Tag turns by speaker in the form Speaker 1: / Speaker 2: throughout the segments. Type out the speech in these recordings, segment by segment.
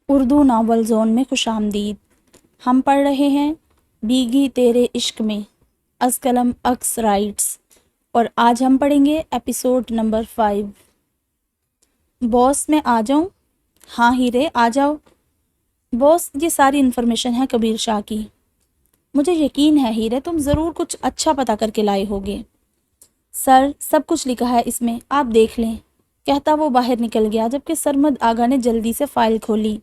Speaker 1: Urdu novel zone میں خوش آمدید۔ ہم پڑھ رہے ہیں بیگی تیرے عشق میں از قلم اکس رائٹس، اور آج ہم پڑھیں گے ایپیسوڈ نمبر 5۔ باس میں آ جاؤں؟ ہاں ہیرے آ جاؤ باس، یہ ساری انفارمیشن ہے کبیر شاہ کی۔ مجھے یقین ہے ہیرے تم ضرور کچھ اچھا پتہ کر کے لائے ہوگے۔ سر سب کچھ لکھا ہے اس میں، آپ دیکھ لیں، کہتا وہ باہر نکل گیا، جبکہ سرمد آغا نے جلدی سے فائل کھولی۔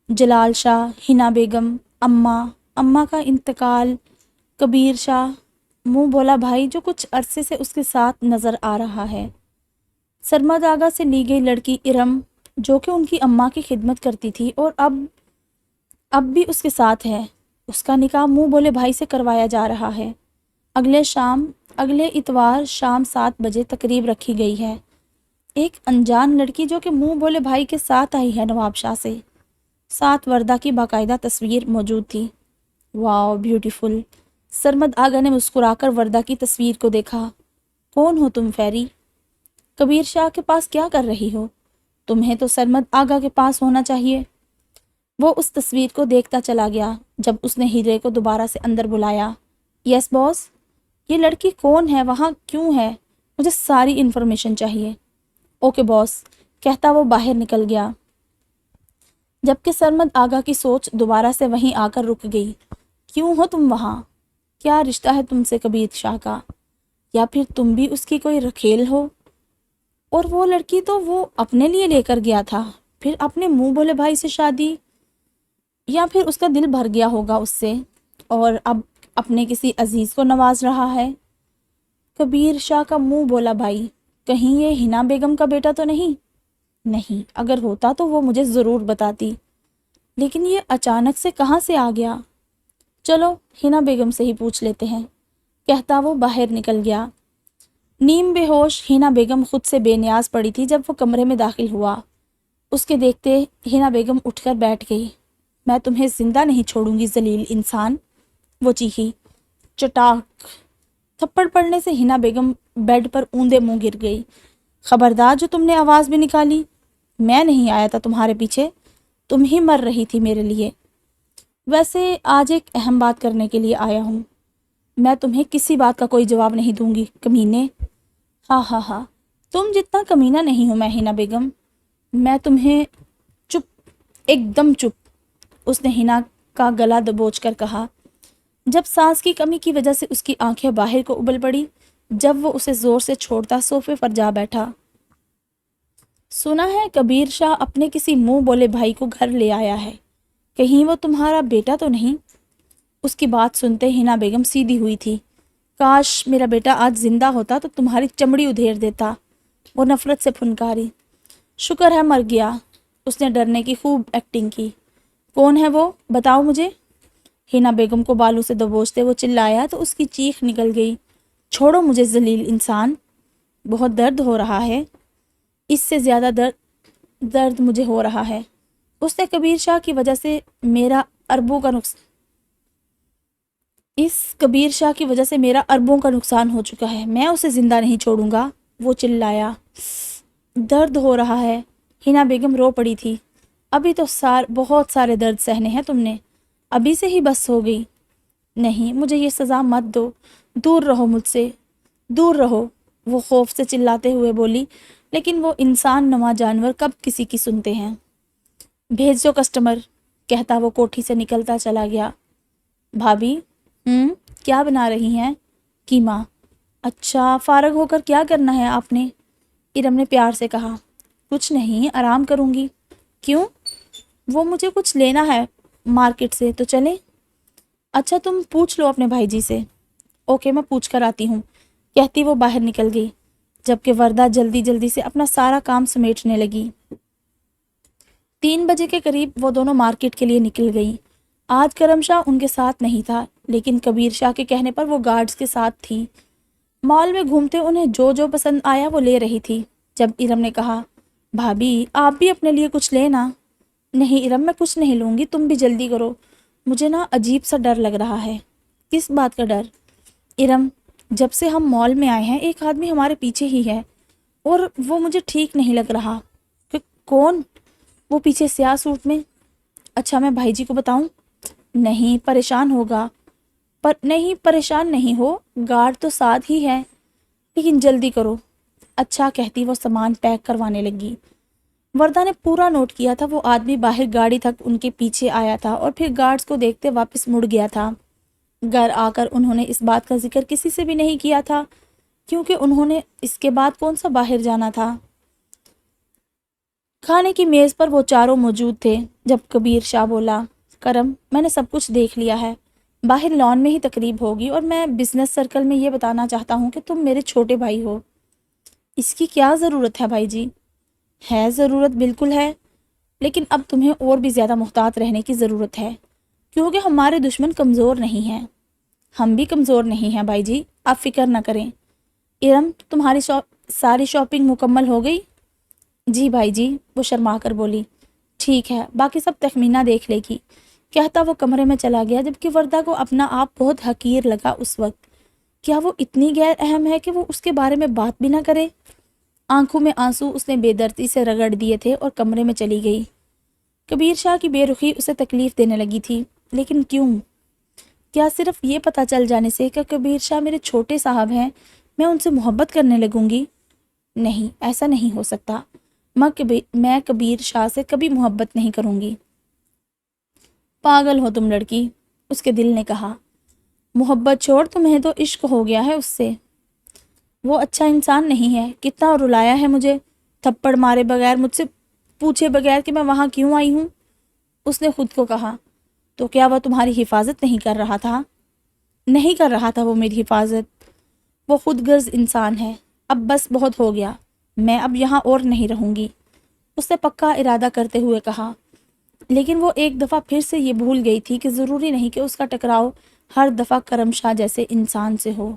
Speaker 1: جلال شاہ، حنا بیگم، اماں کا انتقال، کبیر شاہ، منہ بولا بھائی جو کچھ عرصے سے اس کے ساتھ نظر آ رہا ہے، سرمد آغا سے لی گئی لڑکی ارم جو کہ ان کی اماں کی خدمت کرتی تھی اور اب بھی اس کے ساتھ ہے، اس کا نکاح منہ بولے بھائی سے کروایا جا رہا ہے۔ اگلے اتوار شام 7 بجے تقریب رکھی گئی ہے۔ ایک انجان لڑکی جو کہ منہ بولے بھائی کے ساتھ آئی ہے نواب شاہ سے، ساتھ وردہ کی باقاعدہ تصویر موجود تھی۔ واو بیوٹیفل، سرمد آغا نے مسکرا کر وردہ کی تصویر کو دیکھا۔ کون ہو تم فیری؟ کبیر شاہ کے پاس کیا کر رہی ہو؟ تمہیں تو سرمد آغا کے پاس ہونا چاہیے۔ وہ اس تصویر کو دیکھتا چلا گیا جب اس نے ہیرے کو دوبارہ سے اندر بلایا۔ یس باس، یہ لڑکی کون ہے، وہاں کیوں ہے؟ مجھے ساری انفارمیشن چاہیے۔ اوکے باس، کہتا وہ باہر نکل گیا، جبکہ سرمد آغا کی سوچ دوبارہ سے وہیں آ کر رک گئی۔ کیوں ہو تم وہاں؟ کیا رشتہ ہے تم سے کبیر شاہ کا؟ یا پھر تم بھی اس کی کوئی رکھیل ہو؟ اور وہ لڑکی تو وہ اپنے لیے لے کر گیا تھا، پھر اپنے منہ بولے بھائی سے شادی؟ یا پھر اس کا دل بھر گیا ہوگا اس سے اور اب اپنے کسی عزیز کو نواز رہا ہے۔ کبیر شاہ کا منہ بولا بھائی، کہیں یہ حنا بیگم کا بیٹا تو نہیں؟ نہیں، اگر ہوتا تو وہ مجھے ضرور بتاتی، لیکن یہ اچانک سے کہاں سے آ گیا؟ چلو حنا بیگم سے ہی پوچھ لیتے ہیں، کہتا وہ باہر نکل گیا۔ نیم بے ہوش حنا بیگم خود سے بے نیاز پڑی تھی جب وہ کمرے میں داخل ہوا۔ اس کے دیکھتے حنا بیگم اٹھ کر بیٹھ گئی۔ میں تمہیں زندہ نہیں چھوڑوں گی ذلیل انسان، وہ چیخی۔ چٹاک تھپڑ پڑنے سے حنا بیگم بیڈ پر اوندے منہ گر گئی۔ خبردار جو تم نے آواز بھی نکالی، میں نہیں آیا تھا تمہارے پیچھے، تم ہی مر رہی تھی میرے لیے۔ ویسے آج ایک اہم بات کرنے کے لیے آیا ہوں، میں تمہیں کسی بات کا کوئی جواب نہیں دوں گی کمینے۔ ہاں، تم جتنا کمینہ نہیں ہوں میں حنا بیگم، میں تمہیں چپ، ایک دم چپ، اس نے حنا کا گلا دبوچ کر کہا، جب سانس کی کمی کی وجہ سے اس کی آنکھیں باہر کو ابل پڑی۔ جب وہ اسے زور سے چھوڑتا صوفے پر جا بیٹھا۔ سنا ہے کبیر شاہ اپنے کسی منہ بولے بھائی کو گھر لے آیا ہے، کہیں وہ تمہارا بیٹا تو نہیں؟ اس کی بات سنتے حنا بیگم سیدھی ہوئی تھی۔ کاش میرا بیٹا آج زندہ ہوتا تو تمہاری چمڑی ادھیڑ دیتا، وہ نفرت سے پھنکاری۔ شکر ہے مر گیا، اس نے ڈرنے کی خوب ایکٹنگ کی۔ کون ہے وہ، بتاؤ مجھے؟ حنا بیگم کو بالوں سے دبوچتے وہ چلایا تو اس کی چیخ نکل گئی، چھوڑو مجھے ذلیل انسان، بہت درد ہو رہا ہے، اس سے زیادہ درد مجھے ہو رہا ہے۔ اس نے کبیر شاہ کی وجہ سے میرا اربوں کا نقصان ہو چکا ہے، میں اسے زندہ نہیں چھوڑوں گا، وہ چلایا۔ درد ہو رہا ہے، حنا بیگم رو پڑی تھی۔ ابھی تو بہت سارے درد سہنے ہیں تم نے، ابھی سے ہی بس ہو گئی؟ نہیں، مجھے یہ سزا مت دو، دور رہو مجھ سے، دور رہو، وہ خوف سے چلاتے ہوئے بولی، لیکن وہ انسان نما جانور کب کسی کی سنتے ہیں۔ بھیج دو کسٹمر، کہتا وہ کوٹھی سے نکلتا چلا گیا۔ بھابھی، کیا بنا رہی ہیں؟ قیمہ۔ اچھا، فارغ ہو کر کیا کرنا ہے آپ نے؟ ارم نے پیار سے کہا۔ کچھ نہیں، آرام کروں گی۔ کیوں؟ وہ مجھے کچھ لینا ہے مارکیٹ سے، تو چلیں؟ اچھا تم پوچھ لو اپنے بھائی جی سے۔ اوکے، میں پوچھ کر آتی ہوں، کہتی وہ باہر نکل گئی، جبکہ وردہ جلدی سے اپنا سارا کام سمیٹنے لگی۔ 3 بجے کے قریب وہ دونوں مارکیٹ کے لیے نکل گئی۔ آج کرم شاہ ان کے ساتھ نہیں تھا، لیکن کبیر شاہ کے کہنے پر وہ گارڈز کے ساتھ تھی۔ مال میں گھومتے انہیں جو پسند آیا وہ لے رہی تھی۔ جب ارم نے کہا، بھابھی آپ بھی اپنے لیے کچھ لینا۔ نہیں ارم، میں کچھ نہیں لوں گی، تم بھی جلدی کرو، مجھے عجیب سا ڈر لگ رہا ہے۔ کس بات کا ڈر؟ ارم، جب سے ہم مال میں آئے ہیں ایک آدمی ہمارے پیچھے ہی ہے اور وہ مجھے ٹھیک نہیں لگ رہا۔ کون؟ وہ پیچھے سیاہ سوٹ میں۔ اچھا میں بھائی جی کو بتاؤں؟ نہیں پریشان ہوگا۔ پر نہیں پریشان نہیں ہو، گارڈ تو ساتھ ہی ہے، لیکن جلدی کرو۔ اچھا کہتی وہ سامان پیک کروانے لگی۔ وردہ نے پورا نوٹ کیا تھا وہ آدمی باہر گاڑی تک ان کے پیچھے آیا تھا اور پھر گارڈز کو دیکھتے واپس مڑ گیا تھا۔ گھر آ کر انہوں نے اس بات کا ذکر کسی سے بھی نہیں کیا تھا، کیونکہ انہوں نے اس کے بعد کون سا باہر جانا تھا۔ کھانے کی میز پر وہ چاروں موجود تھے جب کبیر شاہ بولا، کرم میں نے سب کچھ دیکھ لیا ہے، باہر لان میں ہی تقریب ہوگی اور میں بزنس سرکل میں یہ بتانا چاہتا ہوں کہ تم میرے چھوٹے بھائی ہو۔ اس کی کیا ضرورت ہے بھائی جی؟ ہے ضرورت، بالکل ہے، لیکن اب تمہیں اور بھی زیادہ محتاط رہنے کی ضرورت ہے، کیونکہ ہمارے دشمن کمزور نہیں ہیں۔ ہم بھی کمزور نہیں ہیں بھائی جی، آپ فکر نہ کریں۔ ارم تمہاری ساری شاپنگ مکمل ہو گئی؟ جی بھائی جی، وہ شرما کر بولی۔ ٹھیک ہے، باقی سب تخمینہ دیکھ لے گی، کہتا وہ کمرے میں چلا گیا، جبکہ وردہ کو اپنا آپ بہت حقیر لگا اس وقت۔ کیا وہ اتنی غیر اہم ہے کہ وہ اس کے بارے میں بات بھی نہ کرے؟ آنکھوں میں آنسو اس نے بے دردی سے رگڑ دیے تھے اور کمرے میں چلی گئی۔ کبیر شاہ کی بے رخی اسے تکلیف دینے لگی تھی، لیکن کیوں؟ کیا صرف یہ پتہ چل جانے سے کہ کبیر شاہ میرے چھوٹے صاحب ہیں میں ان سے محبت کرنے لگوں گی؟ نہیں، ایسا نہیں ہو سکتا۔ میں کبیر شاہ سے کبھی محبت نہیں کروں گی۔ پاگل ہو تم لڑکی، اس کے دل نے کہا۔ محبت چھوڑ، تمہیں تو عشق ہو گیا ہے اس سے۔ وہ اچھا انسان نہیں ہے، کتنا رلایا ہے مجھے، تھپڑ مارے بغیر، مجھ سے پوچھے بغیر کہ میں وہاں کیوں آئی ہوں۔ اس نے خود کو کہا، تو کیا وہ تمہاری حفاظت نہیں کر رہا تھا؟ نہیں کر رہا تھا وہ میری حفاظت، وہ خود غرض انسان ہے۔ اب بس بہت ہو گیا، میں اب یہاں اور نہیں رہوں گی، اس نے پکا ارادہ کرتے ہوئے کہا۔ لیکن وہ ایک دفعہ پھر سے یہ بھول گئی تھی کہ ضروری نہیں کہ اس کا ٹکراؤ ہر دفعہ کرم شاہ جیسے انسان سے ہو۔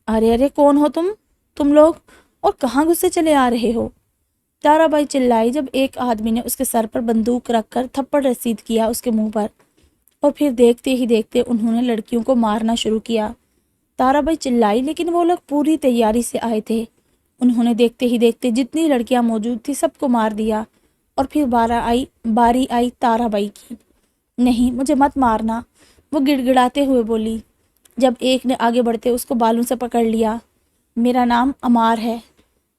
Speaker 1: ارے ارے کون ہو تم لوگ، اور کہاں گھسے چلے آ رہے ہو؟ تارا بائی چلائی جب ایک آدمی نے اس کے سر پر بندوق رکھ کر تھپڑ رسید کیا اس کے منہ پر، اور پھر دیکھتے ہی دیکھتے انہوں نے لڑکیوں کو مارنا شروع کیا۔ تارا بائی چلائی، لیکن وہ لوگ پوری تیاری سے آئے تھے۔ انہوں نے دیکھتے ہی دیکھتے جتنی لڑکیاں موجود تھی سب کو مار دیا، اور پھر باری آئی تارا بائی کی۔ نہیں مجھے مت مارنا، وہ گڑ گڑاتے ہوئے بولی۔ جب ایک نے آگے بڑھتے اس کو بالوں سے پکڑ لیا۔ میرا نام امار ہے،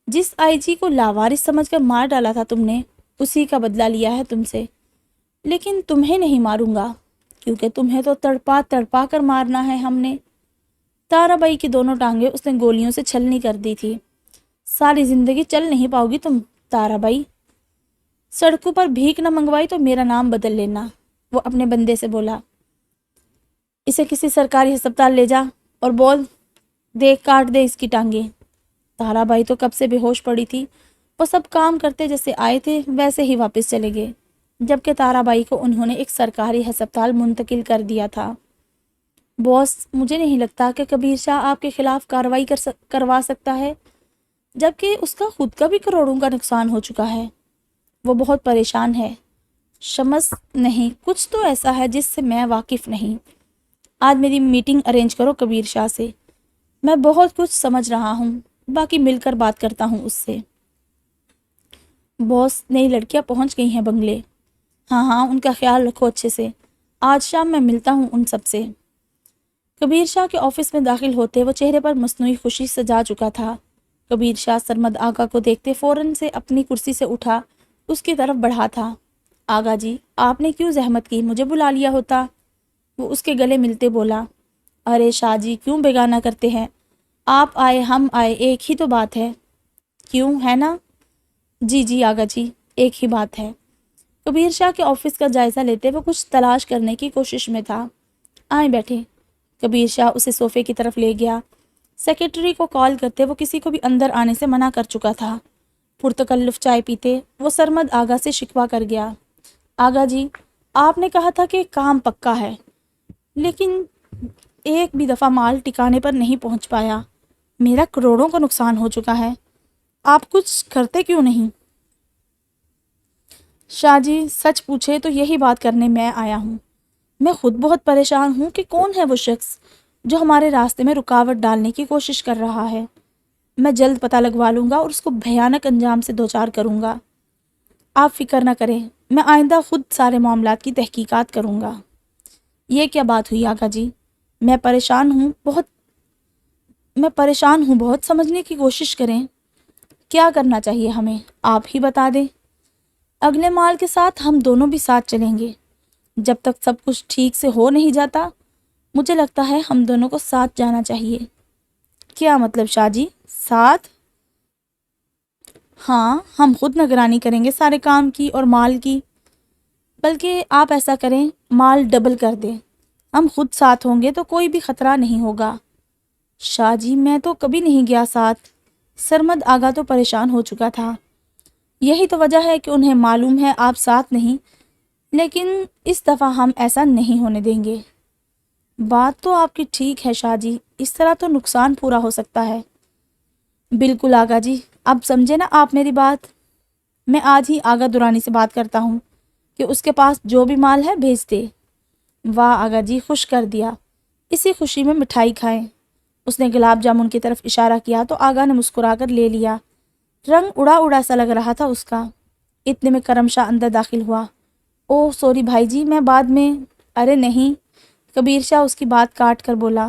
Speaker 1: جس آئی جی کو لاوارث سمجھ کر مار ڈالا تھا تم نے، اسی کا بدلہ لیا ہے تم سے، لیکن تمہیں نہیں ماروں گا، کیونکہ تمہیں تو تڑپا تڑپا کر مارنا ہے ہم نے۔ تارا بائی کی دونوں ٹانگیں اس نے گولیوں سے چھلنی کر دی تھی۔ ساری زندگی چل نہیں پاؤ گی تم تارا بائی، سڑکوں پر بھیک نہ منگوائی تو میرا نام بدل لینا، وہ اپنے بندے سے بولا۔ اسے کسی سرکاری ہسپتال لے جا اور بول، دیکھ کاٹ دے اس کی ٹانگیں۔ تارا بائی تو کب سے بے ہوش پڑی تھی، وہ سب کام کرتے جیسے آئے تھے ویسے ہی واپس چلے گئے، جبکہ تارا بائی کو انہوں نے ایک سرکاری ہسپتال منتقل کر دیا تھا۔ باس، مجھے نہیں لگتا کہ کبیر شاہ آپ کے خلاف کارروائی کروا سکتا ہے، جبکہ اس کا خود کا بھی کروڑوں کا نقصان ہو چکا ہے۔ وہ بہت پریشان ہے۔ شمس نہیں، کچھ تو ایسا ہے جس سے میں واقف نہیں۔ آج میری میٹنگ ارینج کرو کبیر شاہ سے، میں بہت کچھ سمجھ رہا ہوں، باقی مل کر بات کرتا ہوں اس سے۔ باس، نئی لڑکیاں پہنچ گئی ہیں بنگلے۔ ہاں ان کا خیال رکھو اچھے سے، آج شام میں ملتا ہوں ان سب سے۔ کبیر شاہ کے آفس میں داخل ہوتے وہ چہرے پر مصنوعی خوشی سجا چکا تھا۔ کبیر شاہ سرمد آقا کو دیکھتے فوراً سے اپنی کرسی سے اٹھا اس کی طرف بڑھا تھا۔ آقا جی، آپ نے کیوں زحمت کی، مجھے بلا لیا ہوتا۔ وہ اس کے گلے ملتے بولا۔ ارے شاہ جی کیوں بیگانہ کرتے ہیں، آپ آئے ہم آئے ایک ہی تو بات ہے، کیوں ہے نا؟ جی آقا جی، ایک ہی بات ہے۔ کبیر شاہ کے آفس کا جائزہ لیتے وہ کچھ تلاش کرنے کی کوشش میں تھا۔ آئیں بیٹھے۔ کبیر شاہ اسے صوفے کی طرف لے گیا۔ سیکرٹری کو کال کرتے وہ کسی کو بھی اندر آنے سے منع کر چکا تھا۔ پرتکلف چائے پیتے وہ سرمد آغا سے شکوہ کر گیا۔ آغا جی، آپ نے کہا تھا کہ کام پکا ہے، لیکن ایک بھی دفعہ مال ٹکانے پر نہیں پہنچ پایا، میرا کروڑوں کا نقصان ہو چکا ہے، آپ کچھ کرتے کیوں نہیں؟ شاہ جی سچ پوچھے تو یہی بات کرنے میں آیا ہوں، میں خود بہت پریشان ہوں کہ کون ہے وہ شخص جو ہمارے راستے میں رکاوٹ ڈالنے کی کوشش کر رہا ہے۔ میں جلد پتہ لگوا لوں گا اور اس کو بھیانک انجام سے دوچار کروں گا۔ آپ فکر نہ کریں، میں آئندہ خود سارے معاملات کی تحقیقات کروں گا۔ یہ کیا بات ہوئی آقا جی؟ میں پریشان ہوں بہت، سمجھنے کی کوشش کریں۔ کیا کرنا چاہیے ہمیں، آپ ہی بتا دیں۔ اگلے مال کے ساتھ ہم دونوں بھی ساتھ چلیں گے۔ جب تک سب کچھ ٹھیک سے ہو نہیں جاتا مجھے لگتا ہے ہم دونوں کو ساتھ جانا چاہیے۔ کیا مطلب شاہ جی، ساتھ؟ ہاں، ہم خود نگرانی کریں گے سارے کام کی اور مال کی۔ بلکہ آپ ایسا کریں، مال ڈبل کر دیں، ہم خود ساتھ ہوں گے تو کوئی بھی خطرہ نہیں ہوگا۔ شاہ جی میں تو کبھی نہیں گیا ساتھ۔ سرمد آگا تو پریشان ہو چکا تھا۔ یہی تو وجہ ہے کہ انہیں معلوم ہے آپ ساتھ نہیں، لیکن اس دفعہ ہم ایسا نہیں ہونے دیں گے۔ بات تو آپ کی ٹھیک ہے شاہ جی، اس طرح تو نقصان پورا ہو سکتا ہے۔ بالکل آگا جی، اب سمجھے نا آپ میری بات۔ میں آج ہی آگا دورانی سے بات کرتا ہوں کہ اس کے پاس جو بھی مال ہے بھیج دے۔ واہ آگا جی، خوش کر دیا، اسی خوشی میں مٹھائی کھائیں۔ اس نے گلاب جامن کی طرف اشارہ کیا تو آگا نے مسکرا کر لے لیا۔ رنگ اڑا اڑا سا لگ رہا تھا اس کا۔ اتنے میں کرم شاہ اندر داخل ہوا۔ اوہ سوری بھائی جی، میں بعد میں۔ ارے نہیں، کبیر شاہ اس کی بات کاٹ کر بولا،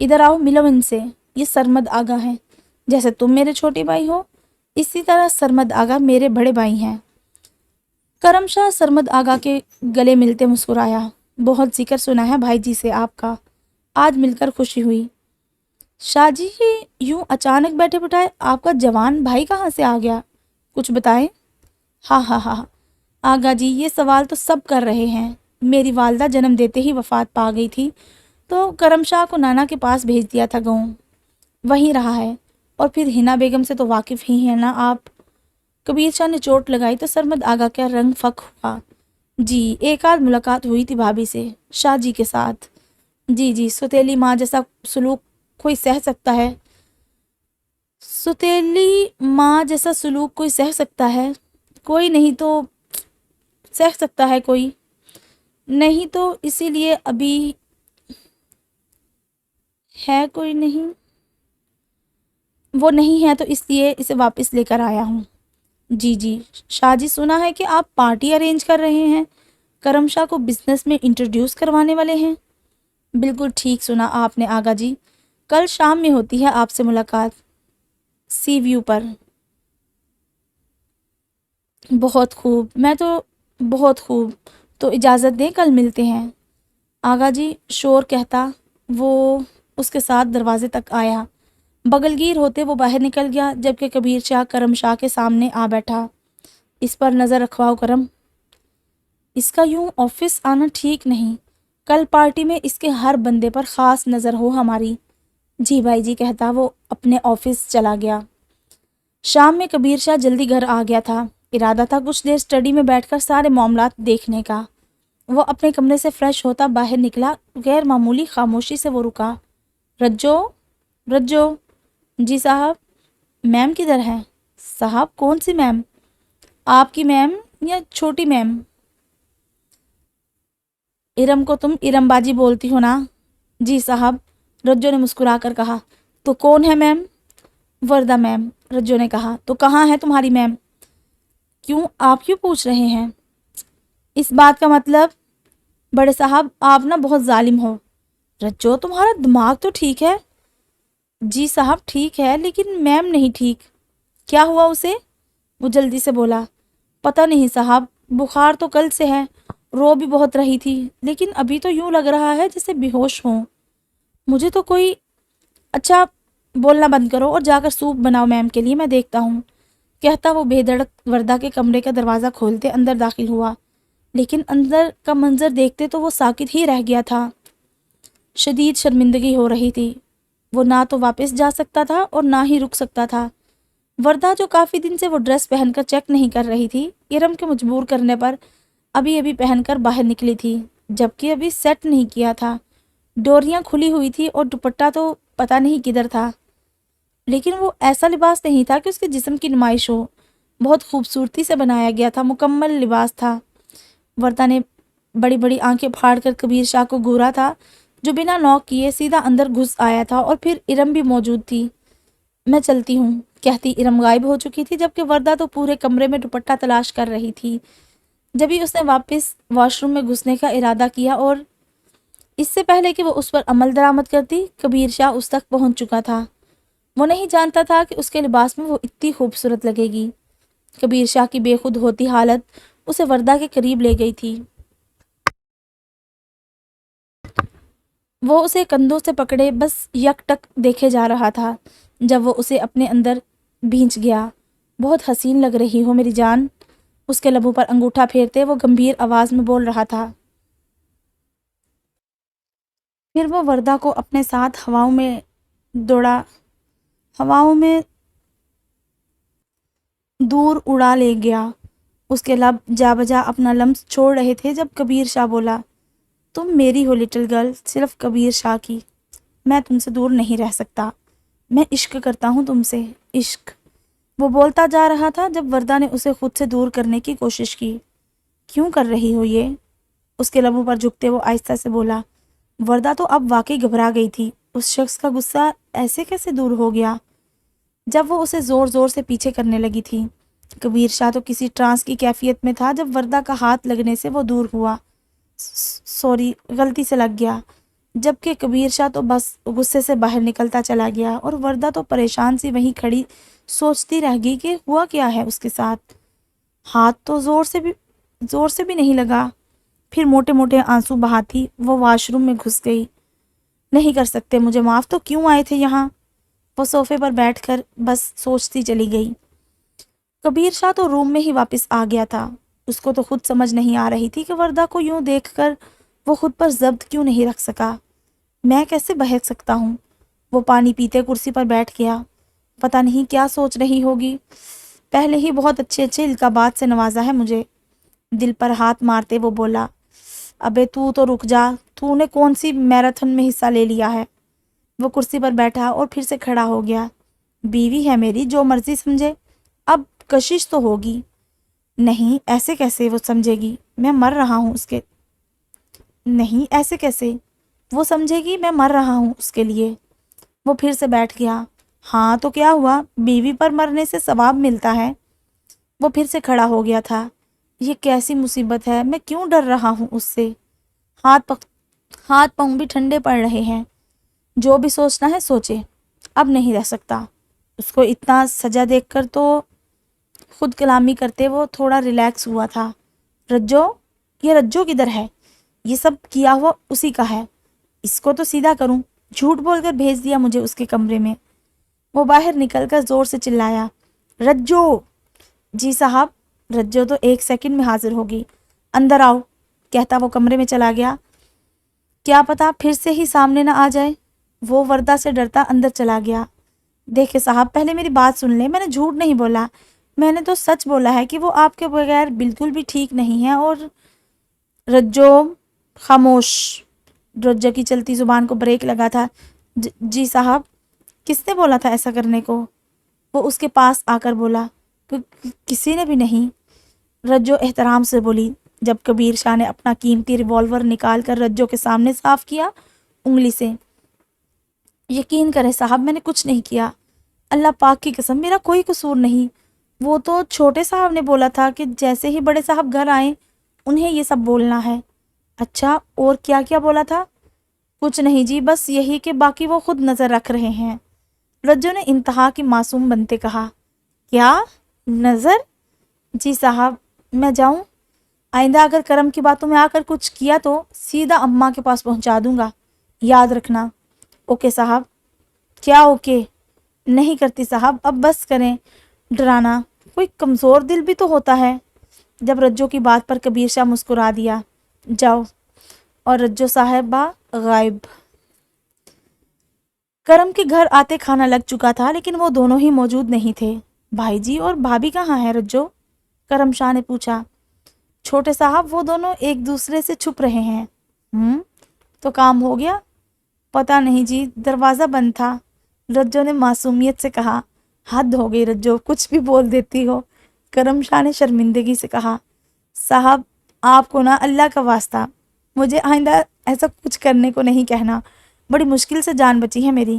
Speaker 1: ادھر آؤ، ملو ان سے، یہ سرمد آگا ہیں۔ جیسے تم میرے چھوٹے بھائی ہو اسی طرح سرمد آگا میرے بڑے بھائی ہیں۔ کرم شاہ سرمد آگا کے گلے ملتے مسکرایا۔ بہت ذکر سنا ہے بھائی جی سے آپ کا، آج مل کر خوشی ہوئی۔ شاہ جی یہ یوں اچانک بیٹھے بٹھائے آپ کا جوان بھائی کہاں سے آ گیا، کچھ بتائیں؟ ہاں ہاں ہاں آگا جی، یہ سوال تو سب کر رہے ہیں۔ میری والدہ جنم دیتے ہی وفات پا گئی تھی تو کرم شاہ کو نانا کے پاس بھیج دیا تھا گاؤں، وہیں رہا ہے۔ اور پھر ہنا بیگم سے تو واقف ہی ہیں نا آپ۔ کبیر شاہ نے چوٹ لگائی تو سرمد آگا کا رنگ فک ہوا۔ جی ایک آدھ ملاقات ہوئی تھی بھابھی سے، شاہ جی کے ساتھ۔ جی ستیلی ماں جیسا سلوک کوئی سہ سکتا ہے؟ ستیلی ماں جیسا سلوک کوئی سہ سکتا ہے؟ کوئی نہیں تو سہ سکتا ہے کوئی نہیں تو اسی لیے ابھی ہے، کوئی نہیں وہ نہیں ہے تو اس لیے اسے واپس لے کر آیا ہوں۔ جی شاہ جی سنا ہے کہ آپ پارٹی ارینج کر رہے ہیں، کرم شاہ کو بزنس میں انٹروڈیوس کروانے والے ہیں۔ بالکل ٹھیک سنا آپ نے آگا جی، کل شام میں ہوتی ہے آپ سے ملاقات، سی ویو پر۔ بہت خوب، بہت خوب، تو اجازت دیں کل ملتے ہیں۔ آگا جی شور کہتا وہ اس کے ساتھ دروازے تک آیا۔ بغل گیر ہوتے وہ باہر نکل گیا، جبکہ کبیر شاہ کرم شاہ کے سامنے آ بیٹھا۔ اس پر نظر رکھواؤ کرم، اس کا یوں آفس آنا ٹھیک نہیں، کل پارٹی میں اس کے ہر بندے پر خاص نظر ہو ہماری۔ جی بھائی جی کہتا وہ اپنے آفس چلا گیا۔ شام میں کبیر شاہ جلدی گھر آ گیا تھا۔ ارادہ تھا کچھ دیر اسٹڈی میں بیٹھ کر سارے معاملات دیکھنے کا۔ وہ اپنے کمرے سے فریش ہوتا باہر نکلا، غیر معمولی خاموشی سے وہ رکا۔ رجو جی صاحب، میم کدھر ہے؟ صاحب کون سی میم؟ آپ کی میم یا چھوٹی میم؟ ارم کو تم ارم باجی بولتی ہو نا؟ جی صاحب، رجو نے مسکرا کر کہا۔ تو کون ہے میم؟ وردہ میم، رجو نے کہا۔ تو کہاں ہے تمہاری میم؟ کیوں آپ کیوں پوچھ رہے ہیں؟ اس بات کا مطلب بڑے صاحب آپ نا بہت ظالم ہو۔ رجو تمہارا دماغ تو ٹھیک ہے؟ جی صاحب ٹھیک ہے، لیکن میم نہیں ٹھیک۔ کیا ہوا اسے؟ وہ جلدی سے بولا۔ پتہ نہیں صاحب، بخار تو کل سے ہے، رو بھی بہت رہی تھی، لیکن ابھی تو یوں لگ رہا ہے جیسے بے ہوش ہوں۔ مجھے تو کوئی… اچھا بولنا بند کرو اور جا کر سوپ بناؤ میم کے لیے، میں دیکھتا ہوں، کہتا وہ بے دھڑک وردہ کے کمرے کا دروازہ کھولتے اندر داخل ہوا۔ لیکن اندر کا منظر دیکھتے تو وہ ساکت ہی رہ گیا تھا۔ شدید شرمندگی ہو رہی تھی۔ وہ نہ تو واپس جا سکتا تھا اور نہ ہی رک سکتا تھا۔ وردہ جو کافی دن سے وہ ڈریس پہن کر چیک نہیں کر رہی تھی، ارم کے مجبور کرنے پر ابھی پہن کر باہر نکلی تھی، جبکہ ابھی سیٹ نہیں کیا تھا۔ ڈوریاں کھلی ہوئی تھی اور دوپٹہ تو پتہ نہیں کدھر تھا، لیکن وہ ایسا لباس نہیں تھا کہ اس کے جسم کی نمائش ہو۔ بہت خوبصورتی سے بنایا گیا تھا، مکمل لباس تھا۔ وردہ نے بڑی بڑی آنکھیں پھاڑ کر کبیر شاہ کو گھورا تھا، جو بنا نوک کیے سیدھا اندر گھس آیا تھا، اور پھر ارم بھی موجود تھی۔ میں چلتی ہوں کہتی ارم غائب ہو چکی تھی، جبکہ وردہ تو پورے کمرے میں دوپٹہ تلاش کر رہی تھی۔ جبھی اس نے واپس واش روم میں گھسنے کا ارادہ کیا اور اس سے پہلے کہ وہ اس پر عمل درآمد کرتی، کبیر شاہ اس تک پہنچ چکا تھا۔ وہ نہیں جانتا تھا کہ اس کے لباس میں وہ اتنی خوبصورت لگے گی۔ کبیر شاہ کی بے خود ہوتی حالت اسے وردہ کے قریب لے گئی تھی۔ وہ اسے کندھوں سے پکڑے بس یک ٹک دیکھے جا رہا تھا جب وہ اسے اپنے اندر بھینچ گیا۔ بہت حسین لگ رہی ہو میری جان، اس کے لبوں پر انگوٹھا پھیرتے وہ گمبھیر آواز میں بول رہا تھا۔ پھر وہ وردہ کو اپنے ساتھ ہواؤں میں دور اڑا لے گیا۔ اس کے لب جا بجا اپنا لمس چھوڑ رہے تھے جب کبیر شاہ بولا، تم میری ہو لٹل گرل، صرف کبیر شاہ کی۔ میں تم سے دور نہیں رہ سکتا، میں عشق کرتا ہوں تم سے، عشق۔ وہ بولتا جا رہا تھا جب وردہ نے اسے خود سے دور کرنے کی کوشش کی۔ کیوں کر رہی ہو یہ؟ اس کے لبوں پر جھکتے وہ آہستہ سے بولا۔ وردہ تو اب واقعی گھبرا گئی تھی۔ اس شخص کا غصہ ایسے کیسے دور ہو گیا جب وہ اسے زور زور سے پیچھے کرنے لگی تھی؟ کبیر شاہ تو کسی ٹرانس کی کیفیت میں تھا جب وردہ کا ہاتھ لگنے سے وہ دور ہوا۔ سوری، غلطی سے لگ گیا۔ جبکہ کبیر شاہ تو بس غصے سے باہر نکلتا چلا گیا اور وردہ تو پریشان سی وہیں کھڑی سوچتی رہ گئی کہ ہوا کیا ہے اس کے ساتھ۔ ہاتھ تو زور سے بھی نہیں لگا۔ پھر موٹے موٹے آنسو بہاتی وہ واش روم میں گھس گئی۔ نہیں کر سکتے مجھے معاف تو کیوں آئے تھے یہاں؟ وہ صوفے پر بیٹھ کر بس سوچتی چلی گئی۔ کبیر شاہ تو روم میں ہی واپس آ گیا تھا۔ اس کو تو خود سمجھ نہیں آ رہی تھی کہ وردہ کو یوں دیکھ کر وہ خود پر ضبط کیوں نہیں رکھ سکا۔ میں کیسے بہک سکتا ہوں؟ وہ پانی پیتے کرسی پر بیٹھ گیا۔ پتہ نہیں کیا سوچ رہی ہوگی۔ پہلے ہی بہت اچھے القابات سے نوازا ہے مجھے۔ دل پر ہاتھ مارتے وہ بولا، ابے تو رک جا، تو نے کون سی میراتھن میں حصہ لے لیا ہے؟ وہ کرسی پر بیٹھا اور پھر سے کھڑا ہو گیا۔ بیوی ہے میری، جو مرضی سمجھے، اب کشش تو ہوگی۔ نہیں ایسے کیسے وہ سمجھے گی؟ میں مر رہا ہوں اس کے نہیں ایسے کیسے وہ سمجھے گی؟ میں مر رہا ہوں اس کے لیے۔ وہ پھر سے بیٹھ گیا۔ ہاں تو کیا ہوا، بیوی پر مرنے سے ثواب ملتا ہے۔ وہ پھر سے کھڑا ہو گیا تھا۔ یہ کیسی مصیبت ہے، میں کیوں ڈر رہا ہوں اس سے؟ ہاتھ پاؤں بھی ٹھنڈے پڑ رہے ہیں۔ جو بھی سوچنا ہے سوچے، اب نہیں رہ سکتا۔ اس کو اتنا سجا دیکھ کر تو خود کلامی کرتے وہ تھوڑا ریلیکس ہوا تھا۔ یہ رجو کدھر ہے؟ یہ سب کیا ہوا اسی کا ہے، اس کو تو سیدھا کروں۔ جھوٹ بول کر بھیج دیا مجھے اس کے کمرے میں۔ وہ باہر نکل کر زور سے چلایا، رجو! جی صاحب۔ رجو تو 1 سیکنڈ میں حاضر ہوگی۔ اندر آؤ، کہتا وہ کمرے میں چلا گیا۔ کیا پتا پھر سے ہی سامنے نہ آ جائے۔ وہ وردہ سے ڈرتا اندر چلا گیا۔ دیکھے صاحب، پہلے میری بات سن لیں، میں نے جھوٹ نہیں بولا، میں نے تو سچ بولا ہے کہ وہ آپ کے بغیر بالکل بھی ٹھیک نہیں ہے۔ اور رجو خاموش۔ رجو کی چلتی زبان کو بریک لگا تھا۔ جی صاحب، کس نے بولا تھا ایسا کرنے کو؟ وہ اس کے پاس آ کر بولا، کسی نے بھی نہیں۔ رجو احترام سے بولی۔ جب کبیر شاہ نے اپنا قیمتی ریوالور نکال کر رجو کے سامنے صاف کیا انگلی سے، یقین کریں صاحب، میں نے کچھ نہیں کیا، اللہ پاک کی قسم، میرا کوئی قصور نہیں۔ وہ تو چھوٹے صاحب نے بولا تھا کہ جیسے ہی بڑے صاحب گھر آئیں انہیں یہ سب بولنا ہے۔ اچھا، اور کیا کیا بولا تھا؟ کچھ نہیں جی، بس یہی کہ باقی وہ خود نظر رکھ رہے ہیں۔ رجو نے انتہا کی معصوم بنتے کہا۔ کیا نظر؟ جی صاحب، میں جاؤں؟ آئندہ اگر کرم کی باتوں میں آ کر کچھ کیا تو سیدھا اماں کے پاس پہنچا دوں گا، یاد رکھنا۔ اوکے صاحب۔ کیا اوکے؟ نہیں کرتی صاحب، اب بس کریں ڈرانا، کوئی کمزور دل بھی تو ہوتا ہے۔ جب رجو کی بات پر کبیر شاہ مسکرا دیا، جاؤ۔ اور رجو صاحبہ غائب۔ کرم کے گھر آتے کھانا لگ چکا تھا، لیکن وہ دونوں ہی موجود نہیں تھے۔ بھائی جی اور بھابھی کہاں ہیں رجو؟ کرم شاہ نے پوچھا۔ چھوٹے صاحب، وہ دونوں ایک دوسرے سے چھپ رہے ہیں۔ تو کام ہو گیا؟ پتہ نہیں جی، دروازہ بند تھا، رجو نے معصومیت سے کہا۔ حد ہو گئی رجو، کچھ بھی بول دیتی ہو، کرم شاہ نے شرمندگی سے کہا۔ صاحب آپ کو نا اللہ کا واسطہ، مجھے آئندہ ایسا کچھ کرنے کو نہیں کہنا، بڑی مشکل سے جان بچی ہے میری۔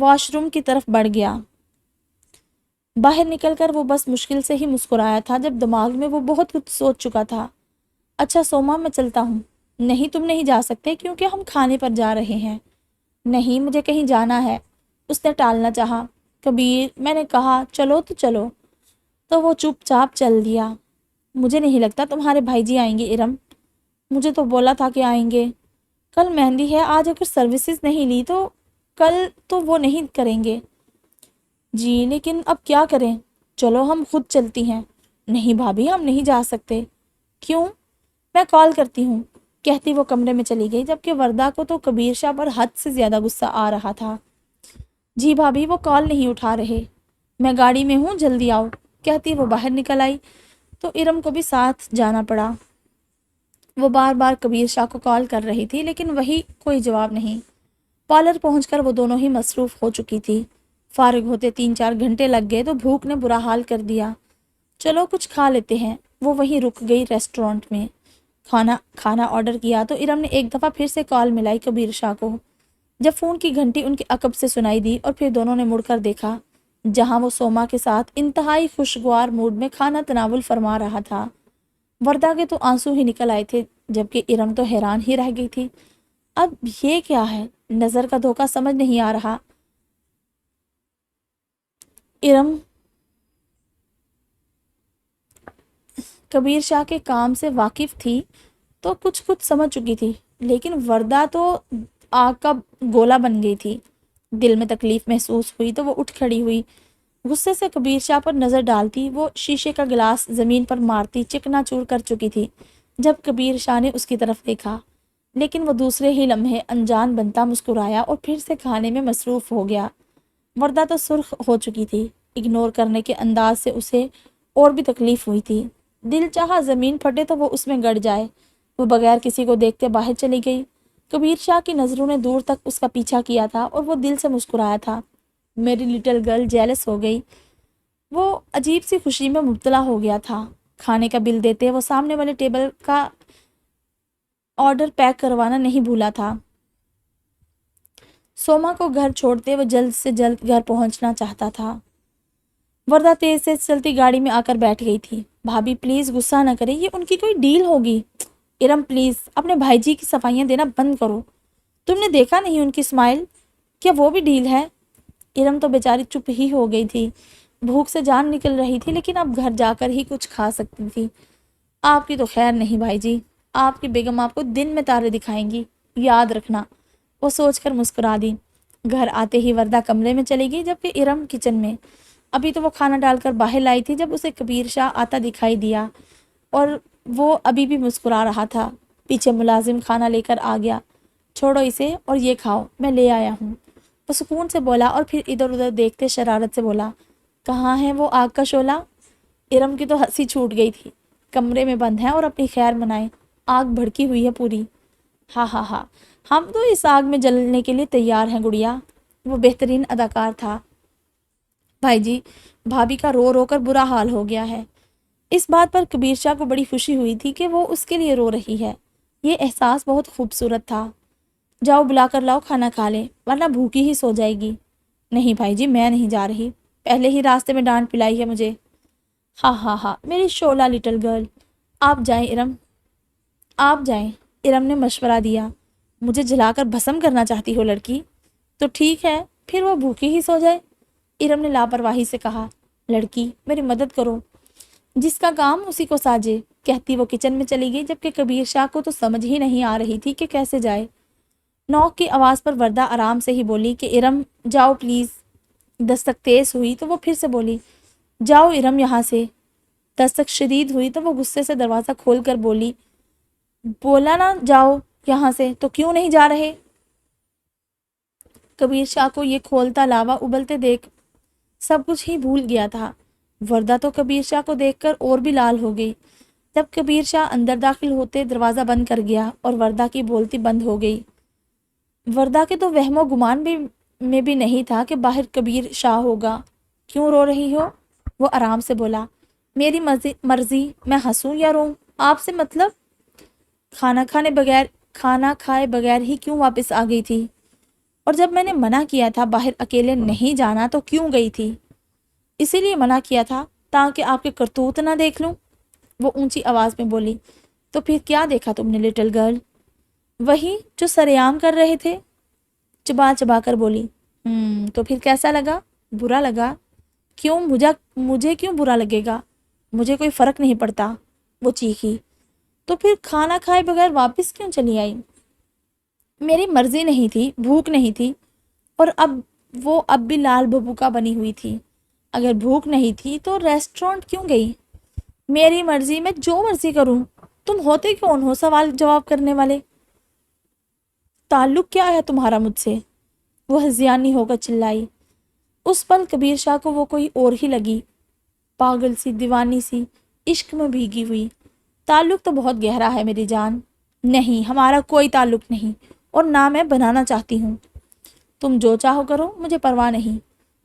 Speaker 1: واش روم کی طرف بڑھ گیا۔ باہر نکل کر وہ بس مشکل سے ہی مسکرایا تھا جب دماغ میں وہ بہت کچھ سوچ چکا تھا۔ اچھا سوما، میں چلتا ہوں۔ نہیں، تم نہیں جا سکتے کیونکہ ہم کھانے پر جا رہے ہیں۔ نہیں، مجھے کہیں جانا ہے، اس نے ٹالنا چاہا۔ کبیر، میں نے کہا چلو تو چلو، تو وہ چپ چاپ چل دیا۔ مجھے نہیں لگتا تمہارے بھائی جی آئیں گے ارم، مجھے تو بولا تھا کہ آئیں گے۔ کل مہندی ہے، آج اگر سروسز نہیں لی تو کل تو وہ نہیں کریں گے۔ جی لیکن اب کیا کریں؟ چلو ہم خود چلتی ہیں۔ نہیں بھابھی، ہم نہیں جا سکتے۔ کیوں؟ میں کال کرتی ہوں، کہتی وہ کمرے میں چلی گئی، جبکہ وردہ کو تو کبیر شاہ پر حد سے زیادہ غصہ آ رہا تھا۔ جی بھابھی، وہ کال نہیں اٹھا رہے۔ میں گاڑی میں ہوں، جلدی آؤ، کہتی وہ باہر نکل آئی تو ارم کو بھی ساتھ جانا پڑا۔ وہ بار بار کبیر شاہ کو کال کر رہی تھی لیکن وہی کوئی جواب نہیں۔ پارلر پہنچ کر وہ دونوں ہی مصروف ہو چکی تھی۔ فارغ ہوتے 3-4 گھنٹے لگ گئے تو بھوک نے برا حال کر دیا۔ چلو کچھ کھا لیتے ہیں، وہ وہیں رک گئی ریسٹورانٹ میں۔ کھانا آرڈر کیا تو ارم نے ایک دفعہ پھر سے کال ملائی کبیر شاہ کو۔ جب فون کی گھنٹی ان کے عقب سے سنائی دی اور پھر دونوں نے مڑ کر دیکھا، جہاں وہ سوما کے ساتھ انتہائی خوشگوار موڈ میں کھانا تناول فرما رہا تھا۔ وردہ کے تو آنسو ہی نکل آئے تھے، جبکہ ارم تو حیران ہی رہ گئی تھی۔ اب یہ کیا ہے؟ نظر کا دھوکہ سمجھ نہیں آ رہا۔ ارم کبیر شاہ کے کام سے واقف تھی تو کچھ سمجھ چکی تھی، لیکن وردہ تو آگ کا گولا بن گئی تھی۔ دل میں تکلیف محسوس ہوئی تو وہ اٹھ کھڑی ہوئی، غصے سے کبیر شاہ پر نظر ڈالتی وہ شیشے کا گلاس زمین پر مارتی چکنا چور کر چکی تھی جب کبیر شاہ نے اس کی طرف دیکھا، لیکن وہ دوسرے ہی لمحے انجان بنتا مسکرایا اور پھر سے کھانے میں مصروف ہو گیا۔ وردہ تو سرخ ہو چکی تھی، اگنور کرنے کے انداز سے اسے اور بھی تکلیف ہوئی تھی۔ دل چاہا زمین پھٹے تو وہ اس میں گڑ جائے۔ وہ بغیر کسی کو دیکھتے باہر چلی گئی۔ کبیر شاہ کی نظروں نے دور تک اس کا پیچھا کیا تھا اور وہ دل سے مسکرایا تھا۔ میری لٹل گرل جیلس ہو گئی۔ وہ عجیب سی خوشی میں مبتلا ہو گیا تھا۔ کھانے کا بل دیتے وہ سامنے والے ٹیبل کا آرڈر پیک کروانا نہیں بھولا تھا۔ سوما کو گھر چھوڑتے وہ جلد سے جلد گھر پہنچنا چاہتا تھا۔ وردہ تیز سے چلتی گاڑی میں آ کر بیٹھ گئی تھی۔ بھابھی پلیز غصہ نہ کرے، یہ ان کی کوئی ڈیل ہوگی۔ ارم پلیز اپنے بھائی جی کی صفائیاں دینا بند کرو، تم نے دیکھا نہیں ان کی اسمائل، کیا وہ بھی ڈیل ہے؟ ارم تو بیچاری چپ ہی ہو گئی تھی، بھوک سے جان نکل رہی تھی لیکن اب گھر جا کر ہی کچھ کھا سکتی تھی۔ آپ کی تو خیر نہیں بھائی جی، آپ کی بیگم آپ کو دن میں تارے دکھائیں گی، یاد رکھنا، وہ سوچ کر مسکرا دی۔ گھر آتے ہی وردہ کمرے میں چلی گئی جبکہ ارم کچن میں۔ ابھی تو وہ کھانا ڈال کر باہر لائی تھی جب اسے کبیر شاہ آتا دکھائی دیا اور وہ ابھی بھی مسکرا رہا تھا۔ پیچھے ملازم کھانا لے کر آ گیا۔ چھوڑو اسے اور یہ کھاؤ، میں لے آیا ہوں، وہ سکون سے بولا اور پھر ادھر ادھر دیکھتے شرارت سے بولا، کہاں ہے وہ آگ کا شعلہ؟ ارم کی تو ہنسی چھوٹ گئی تھی۔ کمرے میں بند ہے اور اپنی خیر منائے، آگ بھڑکی ہوئی ہے پوری۔ ہاں ہاں ہاں، ہم تو اس آگ میں جلنے کے لیے تیار ہیں گڑیا، وہ بہترین اداکار تھا۔ بھائی جی، بھابھی کا رو رو کر برا حال ہو گیا ہے۔ اس بات پر کبیر شاہ کو بڑی خوشی ہوئی تھی کہ وہ اس کے لیے رو رہی ہے۔ یہ احساس بہت خوبصورت تھا۔ جاؤ بلا کر لاؤ، کھانا کھا لے ورنہ بھوکی ہی سو جائے گی۔ نہیں بھائی جی، میں نہیں جا رہی، پہلے ہی راستے میں ڈانٹ پلائی ہے مجھے۔ ہاں ہاں ہاں میری شعلہ لٹل گرل، آپ جائیں ارم، آپ جائیں، ارم نے مشورہ دیا۔ مجھے جلا کر بھسم کرنا چاہتی ہو لڑکی؟ تو ٹھیک ہے، پھر وہ بھوکی ہی سو جائے، ارم نے لاپرواہی سے کہا۔ لڑکی میری مدد کرو، جس کا کام اسی کو ساجے، کہتی وہ کچن میں چلی گئی جبکہ کبیر شاہ کو تو سمجھ ہی نہیں آ رہی تھی کہ کیسے جائے۔ نوک کی آواز پر وردہ آرام سے ہی بولی کہ ارم جاؤ پلیز۔ دستک تیز ہوئی تو وہ پھر سے بولی، جاؤ ارم یہاں سے۔ دستک شدید ہوئی تو وہ غصے سے دروازہ کھول کر بولی، بولا نا جاؤ یہاں سے، تو کیوں نہیں جا رہے؟ کبیر شاہ کو یہ کھولتا لاوا ابلتے دیکھ سب کچھ ہی بھول گیا تھا۔ وردہ تو کبیر شاہ کو دیکھ کر اور بھی لال ہو گئی۔ جب کبیر شاہ اندر داخل ہوتے دروازہ بند کر گیا اور وردہ کی بولتی بند ہو گئی۔ وردہ کے تو وہم و گمان میں بھی نہیں تھا کہ باہر کبیر شاہ ہوگا۔ کیوں رو رہی ہو؟ وہ آرام سے بولا، میری مرضی، میں ہنسوں یا روں، آپ سے مطلب؟ کھانا کھائے بغیر ہی کیوں واپس آ گئی تھی؟ اور جب میں نے منع کیا تھا باہر اکیلے نہیں جانا تو کیوں گئی تھی؟ اسی لیے منع کیا تھا تاکہ آپ کے کرتوت نہ دیکھ لوں، وہ اونچی آواز میں بولی۔ تو پھر کیا دیکھا تم نے لٹل گرل؟ وہی جو سریعام کر رہے تھے، چبا چبا کر بولی۔ تو پھر کیسا لگا؟ برا لگا؟ کیوں؟ مجھے کیوں برا لگے گا؟ مجھے کوئی فرق نہیں پڑتا، وہ چیخی۔ تو پھر کھانا کھائے بغیر واپس کیوں چلی آئی؟ میری مرضی نہیں تھی، بھوک نہیں تھی، اور اب بھی لال بھبوکا بنی ہوئی تھی۔ اگر بھوک نہیں تھی تو ریسٹورانٹ کیوں گئی؟ میری مرضی، میں جو مرضی کروں۔ تم ہوتے کون ہو سوال جواب کرنے والے؟ تعلق کیا ہے تمہارا مجھ سے؟ وہ ہذیانی ہو کر چلائی۔ اس پل کبیر شاہ کو وہ کوئی اور ہی لگی، پاگل سی، دیوانی سی، عشق میں بھیگی ہوئی۔ تعلق تو بہت گہرا ہے میری جان۔ نہیں، ہمارا کوئی تعلق نہیں، اور نہ میں بنانا چاہتی ہوں۔ تم جو چاہو کرو، مجھے پرواہ نہیں،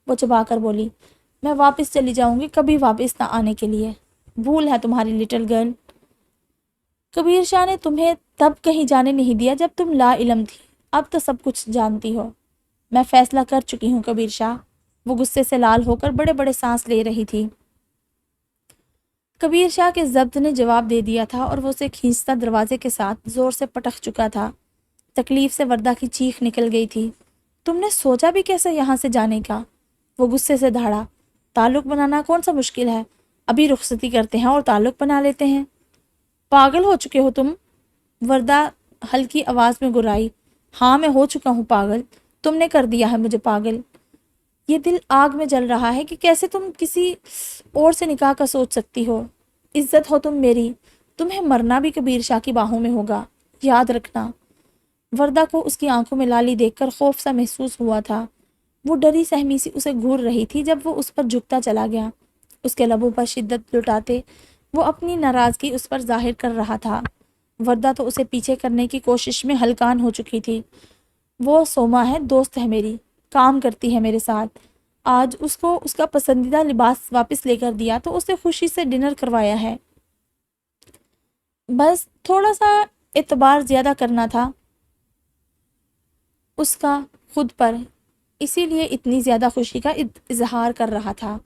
Speaker 1: وہ چبا کر بولی۔ میں واپس چلی جاؤں گی، کبھی واپس نہ آنے کے لیے۔ بھول ہے تمہاری لٹل گرل۔ کبیر شاہ نے تمہیں تب کہیں جانے نہیں دیا جب تم لا علم تھی، اب تو سب کچھ جانتی ہو۔ میں فیصلہ کر چکی ہوں کبیر شاہ، وہ غصے سے لال ہو کر بڑے بڑے سانس لے رہی تھی۔ کبیر شاہ کے ضبط نے جواب دے دیا تھا اور وہ اسے کھینچتا دروازے کے ساتھ زور سے پٹخ چکا تھا۔ تکلیف سے وردہ کی چیخ نکل گئی تھی۔ تم نے سوچا بھی کیسے یہاں سے جانے کا؟ وہ غصے سے دھاڑا۔ تعلق بنانا کون سا مشکل ہے؟ ابھی رخصتی کرتے ہیں اور تعلق بنا لیتے ہیں۔ پاگل ہو چکے ہو تم، وردہ ہلکی آواز میں گرائی۔ ہاں، میں ہو چکا ہوں پاگل، تم نے کر دیا ہے مجھے پاگل۔ یہ دل آگ میں جل رہا ہے کہ کیسے تم کسی اور سے نکاح کا سوچ سکتی ہو۔ عزت ہو تم میری، تمہیں مرنا بھی کبیر شاہ کی باہوں میں ہوگا، یاد رکھنا۔ وردہ کو اس کی آنکھوں میں لالی دیکھ کر خوف سا محسوس ہوا تھا۔ وہ ڈری سہمی سی اسے گھور رہی تھی جب وہ اس پر جھکتا چلا گیا۔ اس کے لبوں پر شدت لٹاتے وہ اپنی ناراضگی اس پر ظاہر کر رہا تھا۔ وردہ تو اسے پیچھے کرنے کی کوشش میں ہلکان ہو چکی تھی۔ وہ سوما ہے، دوست ہے میری، کام کرتی ہے میرے ساتھ۔ آج اس کو اس کا پسندیدہ لباس واپس لے کر دیا تو اسے خوشی سے ڈنر کروایا ہے۔ بس تھوڑا سا اعتبار زیادہ کرنا تھا اس کا خود پر، اسی لیے اتنی زیادہ خوشی کا اظہار کر رہا تھا۔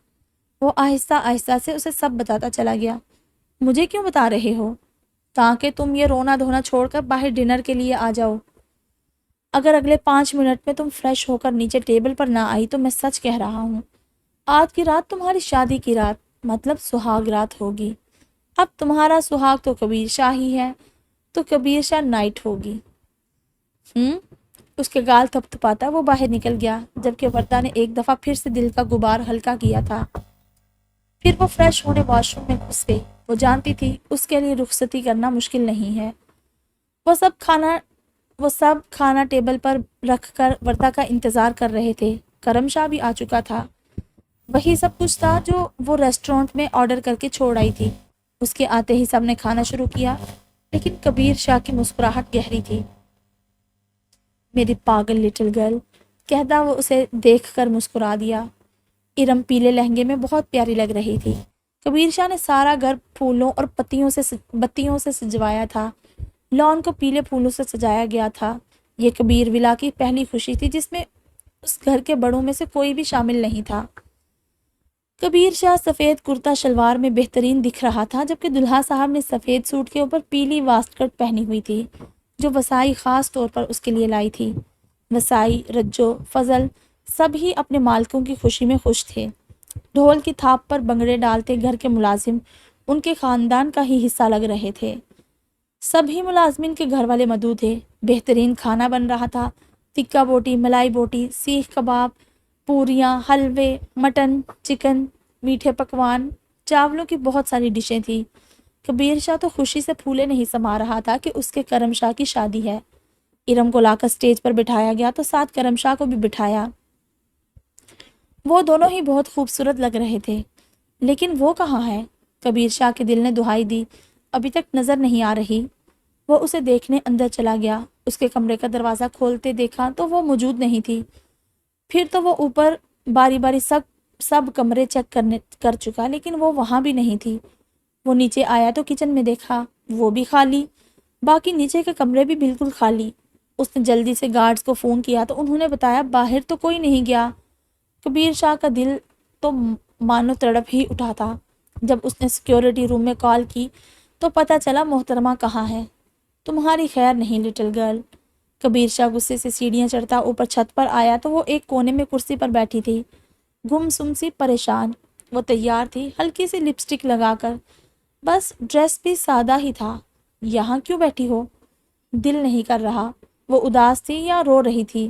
Speaker 1: وہ آہستہ آہستہ سے اسے سب بتاتا چلا گیا۔ مجھے کیوں بتا رہے ہو؟ تاکہ تم یہ رونا دھونا چھوڑ کر باہر ڈنر کے لیے آ جاؤ۔ اگر اگلے 5 منٹ میں تم فریش ہو کر نیچے ٹیبل پر نہ آئی تو میں سچ کہہ رہا ہوں، آج کی رات تمہاری شادی کی رات، مطلب سہاگ رات ہوگی۔ اب تمہارا سہاگ تو کبیر شاہ ہی ہے، تو کبیر شاہ نائٹ ہوگی۔ اس کے گال تھپ تھپاتا وہ باہر نکل گیا، جبکہ وردہ نے ایک دفعہ پھر سے دل کا غبار ہلکا کیا تھا۔ پھر وہ فریش ہونے واش روم میں گھس گئی۔ وہ جانتی تھی اس کے لیے رخصتی کرنا مشکل نہیں ہے۔ وہ سب کھانا ٹیبل پر رکھ کر وردہ کا انتظار کر رہے تھے۔ کرم شاہ بھی آ چکا تھا۔ وہی سب کچھ تھا جو وہ ریسٹورانٹ میں آرڈر کر کے چھوڑ آئی تھی۔ اس کے آتے ہی سب نے کھانا شروع کیا، لیکن کبیر شاہ کی مسکراہٹ گہری تھی۔ میری پاگل لٹل گرل، کہتا وہ اسے دیکھ کر مسکرا دیا۔ ارم پیلے لہنگے میں بہت پیاری لگ رہی تھی۔ کبیر شاہ نے سارا گھر پھولوں اور بتیوں سے سجوایا تھا۔ لان کو پیلے پھولوں سے سجایا گیا تھا۔ یہ کبیر ولا کی پہلی خوشی تھی جس میں اس گھر کے بڑوں میں سے کوئی بھی شامل نہیں تھا۔ کبیر شاہ سفید کرتا شلوار میں بہترین دکھ رہا تھا، جبکہ دلہا صاحب نے سفید سوٹ کے اوپر پیلی واسٹ کٹ پہنی ہوئی تھی جو وسائی خاص طور پر اس کے لیے لائی تھی۔ وسائی، رجو، فضل سب ہی اپنے مالکوں کی خوشی میں خوش تھے۔ ڈھول کی تھاپ پر بنگڑے ڈالتے گھر کے ملازم ان کے خاندان کا ہی حصہ لگ رہے تھے۔ سبھی ملازمین کے گھر والے مدعو تھے۔ بہترین کھانا بن رہا تھا۔ تکہ بوٹی، ملائی بوٹی، سیخ کباب، پوریاں، حلوے، مٹن، چکن، میٹھے پکوان، چاولوں کی بہت ساری ڈشیں تھیں۔ کبیر شاہ تو خوشی سے پھولے نہیں سما رہا تھا کہ اس کے کرم شاہ کی شادی ہے۔ ارم کو لا کر سٹیج پر بٹھایا گیا تو ساتھ کرم شاہ کو بھی بٹھایا۔ وہ دونوں ہی بہت خوبصورت لگ رہے تھے، لیکن وہ کہاں ہے؟ کبیر شاہ کے دل نے دہائی دی، ابھی تک نظر نہیں آ رہی۔ وہ اسے دیکھنے اندر چلا گیا۔ اس کے کمرے کا دروازہ کھولتے دیکھا تو وہ موجود نہیں تھی۔ پھر تو وہ اوپر باری باری سب کمرے چیک کر چکا، لیکن وہ وہاں بھی نہیں تھی۔ وہ نیچے آیا تو کچن میں دیکھا، وہ بھی خالی، باقی نیچے کے کمرے بھی بالکل خالی۔ اس نے جلدی سے گارڈز کو فون کیا تو انہوں نے بتایا باہر تو کوئی نہیں گیا۔ کبیر شاہ کا دل تو مانو تڑپ ہی اٹھا تھا۔ جب اس نے سیکیورٹی روم میں کال کی تو پتہ چلا محترمہ کہاں ہے۔ تمہاری خیر نہیں لٹل گرل۔ کبیر شاہ غصے سے سیڑھیاں چڑھتا اوپر چھت پر آیا تو وہ ایک کونے میں کرسی پر بیٹھی تھی، گم سم سی پریشان۔ وہ تیار تھی، ہلکی سی لپسٹک لگا کر، بس ڈریس بھی سادہ ہی تھا۔ یہاں کیوں بیٹھی ہو؟ دل نہیں کر رہا۔ وہ اداس تھی یا رو رہی تھی؟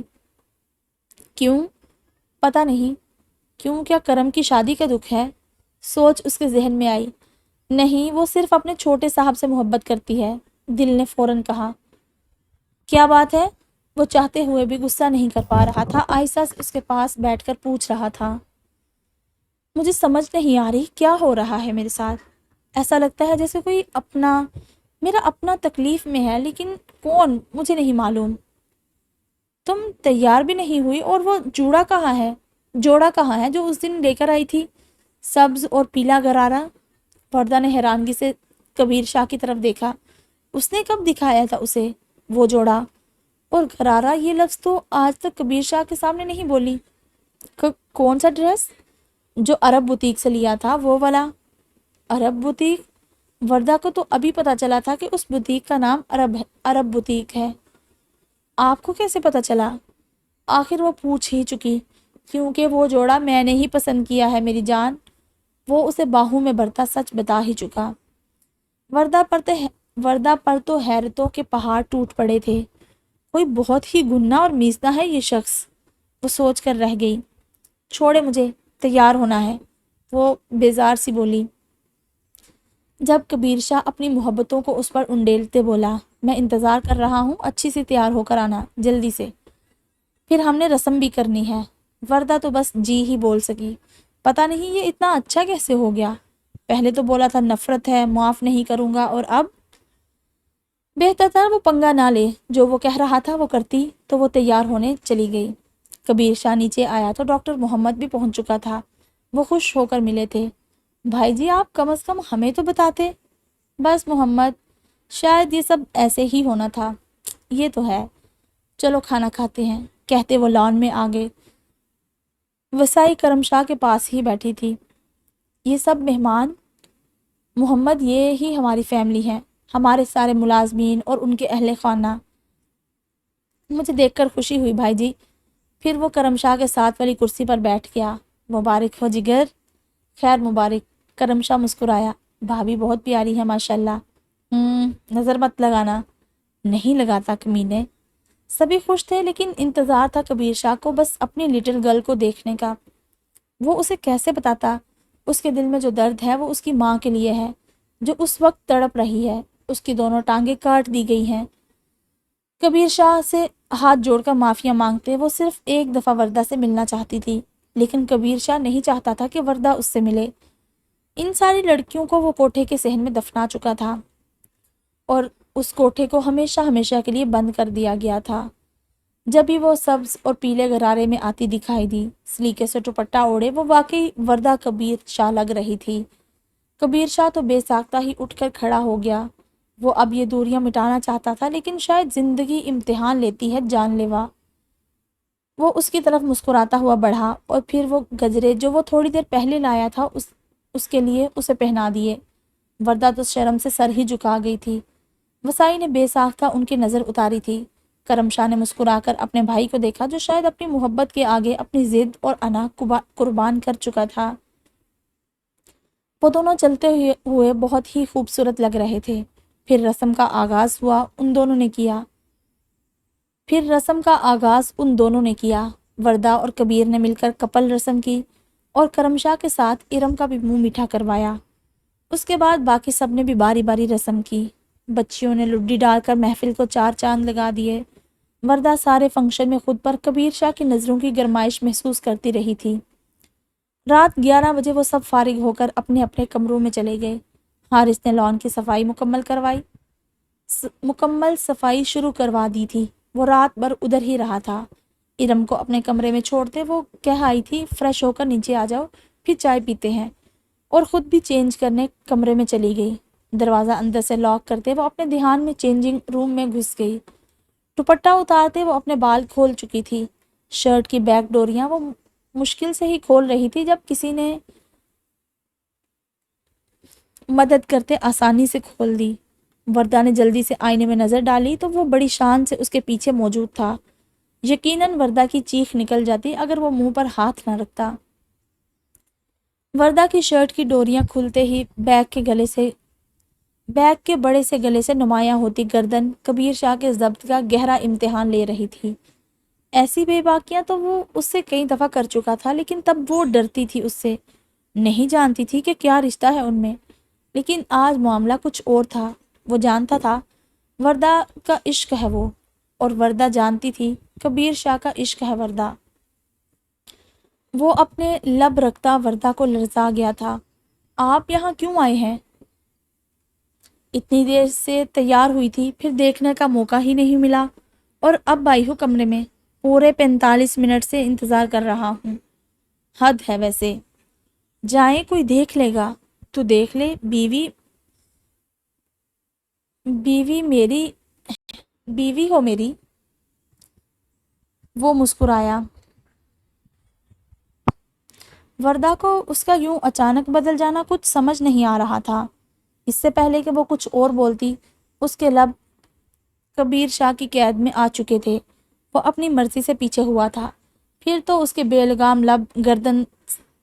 Speaker 1: کیوں؟ پتہ نہیں۔ کیوں؟ کیا کرم کی شادی کا دکھ ہے؟ سوچ اس کے ذہن میں آئی۔ نہیں، وہ صرف اپنے چھوٹے صاحب سے محبت کرتی ہے، دل نے فوراً کہا۔ کیا بات ہے؟ وہ چاہتے ہوئے بھی غصہ نہیں کر پا رہا تھا، آہستہ سے اس کے پاس بیٹھ کر پوچھ رہا تھا۔ مجھے سمجھ نہیں آ رہی کیا ہو رہا ہے میرے ساتھ۔ ایسا لگتا ہے جیسے کوئی میرا اپنا تکلیف میں ہے، لیکن کون مجھے نہیں معلوم۔ تم تیار بھی نہیں ہوئی، اور وہ جوڑا کہاں ہے جو اس دن لے کر آئی تھی؟ سبز اور پیلا غرارہ۔ وردہ نے حیرانگی سے کبیر شاہ کی طرف دیکھا۔ اس نے کب دکھایا تھا اسے وہ جوڑا؟ اور غرارہ یہ لفظ تو آج تک کبیر شاہ کے سامنے نہیں بولی۔ کون سا ڈریس؟ جو عرب بوتیک سے لیا تھا، وہ والا؟ عرب بوتیک؟ وردہ کو تو ابھی پتا چلا تھا کہ اس بوتیک کا نام عرب بوتیک ہے۔ آپ کو کیسے پتا چلا؟ آخر وہ پوچھ ہی چکی، کیونکہ وہ جوڑا میں نے ہی پسند کیا ہے میری جان۔ وہ اسے باہوں میں بھرتا سچ بتا ہی چکا۔ وردہ پر تو حیرتوں کے پہاڑ ٹوٹ پڑے تھے۔ کوئی بہت ہی گنا اور میزنا ہے یہ شخص، وہ سوچ کر رہ گئی۔ چھوڑے مجھے، تیار ہونا ہے، وہ بیزار سی بولی۔ جب کبیر شاہ اپنی محبتوں کو اس پر انڈیلتے بولا، میں انتظار کر رہا ہوں، اچھی سی تیار ہو کر آنا، جلدی سے، پھر ہم نے رسم بھی کرنی ہے۔ وردہ تو بس جی ہی بول سکی۔ پتہ نہیں یہ اتنا اچھا کیسے ہو گیا؟ پہلے تو بولا تھا نفرت ہے، معاف نہیں کروں گا، اور اب؟ بہتر تھا وہ پنگا نہ لے، جو وہ کہہ رہا تھا وہ کرتی۔ تو وہ تیار ہونے چلی گئی۔ کبیر شاہ نیچے آیا تو ڈاکٹر محمد بھی پہنچ چکا تھا۔ وہ خوش ہو کر ملے تھے۔ بھائی جی، آپ کم از کم ہمیں تو بتاتے۔ بس محمد، شاید یہ سب ایسے ہی ہونا تھا۔ یہ تو ہے، چلو کھانا کھاتے ہیں، کہتے وہ لان میں آگے۔ وسائی کرم شاہ کے پاس ہی بیٹھی تھی۔ یہ سب مہمان محمد، یہ ہی ہماری فیملی ہے، ہمارے سارے ملازمین اور ان کے اہل خانہ۔ مجھے دیکھ کر خوشی ہوئی بھائی جی۔ پھر وہ کرم شاہ کے ساتھ والی کرسی پر بیٹھ گیا۔ مبارک ہو جگر۔ خیر مبارک۔ کرم شاہ مسکرایا۔ بھابھی بہت پیاری ہے ماشاءاللہ۔ نظر مت لگانا۔ نہیں لگاتا کمینے۔ سبھی خوش تھے، لیکن انتظار تھا کبیر شاہ کو بس اپنی لٹل گرل کو دیکھنے کا۔ وہ اسے کیسے بتاتا اس کے دل میں جو درد ہے وہ اس کی ماں کے لیے ہے، جو اس وقت تڑپ رہی ہے۔ اس کی دونوں ٹانگیں کاٹ دی گئی ہیں۔ کبیر شاہ سے ہاتھ جوڑ کر معافیا مانگتے وہ صرف ایک دفعہ وردہ سے ملنا چاہتی تھی، لیکن کبیر شاہ نہیں چاہتا تھا کہ وردہ اس سے ملے۔ ان ساری لڑکیوں کو وہ کوٹھے کے صحن میں دفنا چکا تھا، اور اس کوٹھے کو ہمیشہ ہمیشہ کے لیے بند کر دیا گیا تھا۔ جب بھی وہ سبز اور پیلے غرارے میں آتی دکھائی دی، سلیقے سے دوپٹہ اوڑے، وہ واقعی وردہ کبیر شاہ لگ رہی تھی۔ کبیر شاہ تو بے ساختہ ہی اٹھ کر کھڑا ہو گیا۔ وہ اب یہ دوریاں مٹانا چاہتا تھا، لیکن شاید زندگی امتحان لیتی ہے جان لیوا۔ وہ اس کی طرف مسکراتا ہوا بڑھا، اور پھر وہ گجرے جو وہ تھوڑی دیر پہلے لایا تھا اس کے لیے اسے پہنا دیے۔ وردہ تو شرم سے سر ہی جھکا گئی تھی۔ وسائی نے بے ساختہ ان کی نظر اتاری تھی۔ کرم شاہ نے مسکرا کر اپنے بھائی کو دیکھا، جو شاید اپنی محبت کے آگے اپنی ضد اور انا قربان کر چکا تھا۔ وہ دونوں چلتے ہوئے بہت ہی خوبصورت لگ رہے تھے۔ پھر رسم کا آغاز ان دونوں نے کیا۔ وردہ اور کبیر نے مل کر کپل رسم کی، اور کرم شاہ کے ساتھ ارم کا بھی منہ میٹھا کروایا۔ اس کے بعد باقی سب نے بھی باری باری رسم کی۔ بچیوں نے لڈی ڈال کر محفل کو چار چاند لگا دیے۔ وردہ سارے فنکشن میں خود پر کبیر شاہ کی نظروں کی گرمائش محسوس کرتی رہی تھی۔ رات 11 بجے وہ سب فارغ ہو کر اپنے اپنے کمروں میں چلے گئے۔ حارث نے لان کی صفائی مکمل صفائی شروع کروا دی تھی۔ وہ رات بھر ادھر ہی رہا تھا۔ ارم کو اپنے کمرے میں چھوڑتے وہ کہہ آئی تھی، فریش ہو کر نیچے آ جاؤ، پھر چائے پیتے ہیں، اور خود بھی چینج کرنے کمرے میں چلی گئی۔ دروازہ اندر سے لاک کرتے وہ اپنے دھیان میں چینجنگ روم میں گھس گئی۔ دوپٹہ اتارتے وہ اپنے بال کھول چکی تھی۔ شرٹ کی بیک ڈوریاں وہ مشکل سے ہی کھول رہی تھی جب کسی نے مدد کرتے آسانی سے کھول دی۔ وردہ نے جلدی سے آئینے میں نظر ڈالی تو وہ بڑی شان سے اس کے پیچھے موجود تھا۔ یقیناً وردہ کی چیخ نکل جاتی اگر وہ منہ پر ہاتھ نہ رکھتا۔ وردہ کی شرٹ کی ڈوریاں کھلتے ہی بیگ کے بڑے سے گلے سے نمایاں ہوتی گردن کبیر شاہ کے ضبط کا گہرا امتحان لے رہی تھی۔ ایسی بے باکیاں تو وہ اس سے کئی دفعہ کر چکا تھا، لیکن تب وہ ڈرتی تھی اس سے، نہیں جانتی تھی کہ کیا رشتہ ہے ان میں۔ لیکن آج معاملہ کچھ اور تھا۔ وہ جانتا تھا وردہ کا عشق ہے وہ، اور وردہ جانتی تھی کبیر شاہ کا عشق ہے وردہ۔ وہ اپنے لب رکھتا وردہ کو لرزا گیا تھا۔ آپ یہاں کیوں آئے ہیں؟ اتنی دیر سے تیار ہوئی تھی، پھر دیکھنے کا موقع ہی نہیں ملا، اور اب آئی ہو کمرے میں۔ پورے 45 منٹ سے انتظار کر رہا ہوں۔ حد ہے ویسے۔ جائیں، کوئی دیکھ لے گا تو دیکھ لے، بیوی ہو میری۔ وہ مسکرایا۔ وردہ کو اس کا یوں اچانک بدل جانا کچھ سمجھ نہیں آ رہا تھا۔ اس سے پہلے کہ وہ کچھ اور بولتی، اس کے لب کبیر شاہ کی قید میں آ چکے تھے۔ وہ اپنی مرضی سے پیچھے ہوا تھا۔ پھر تو اس کے بے لگام لب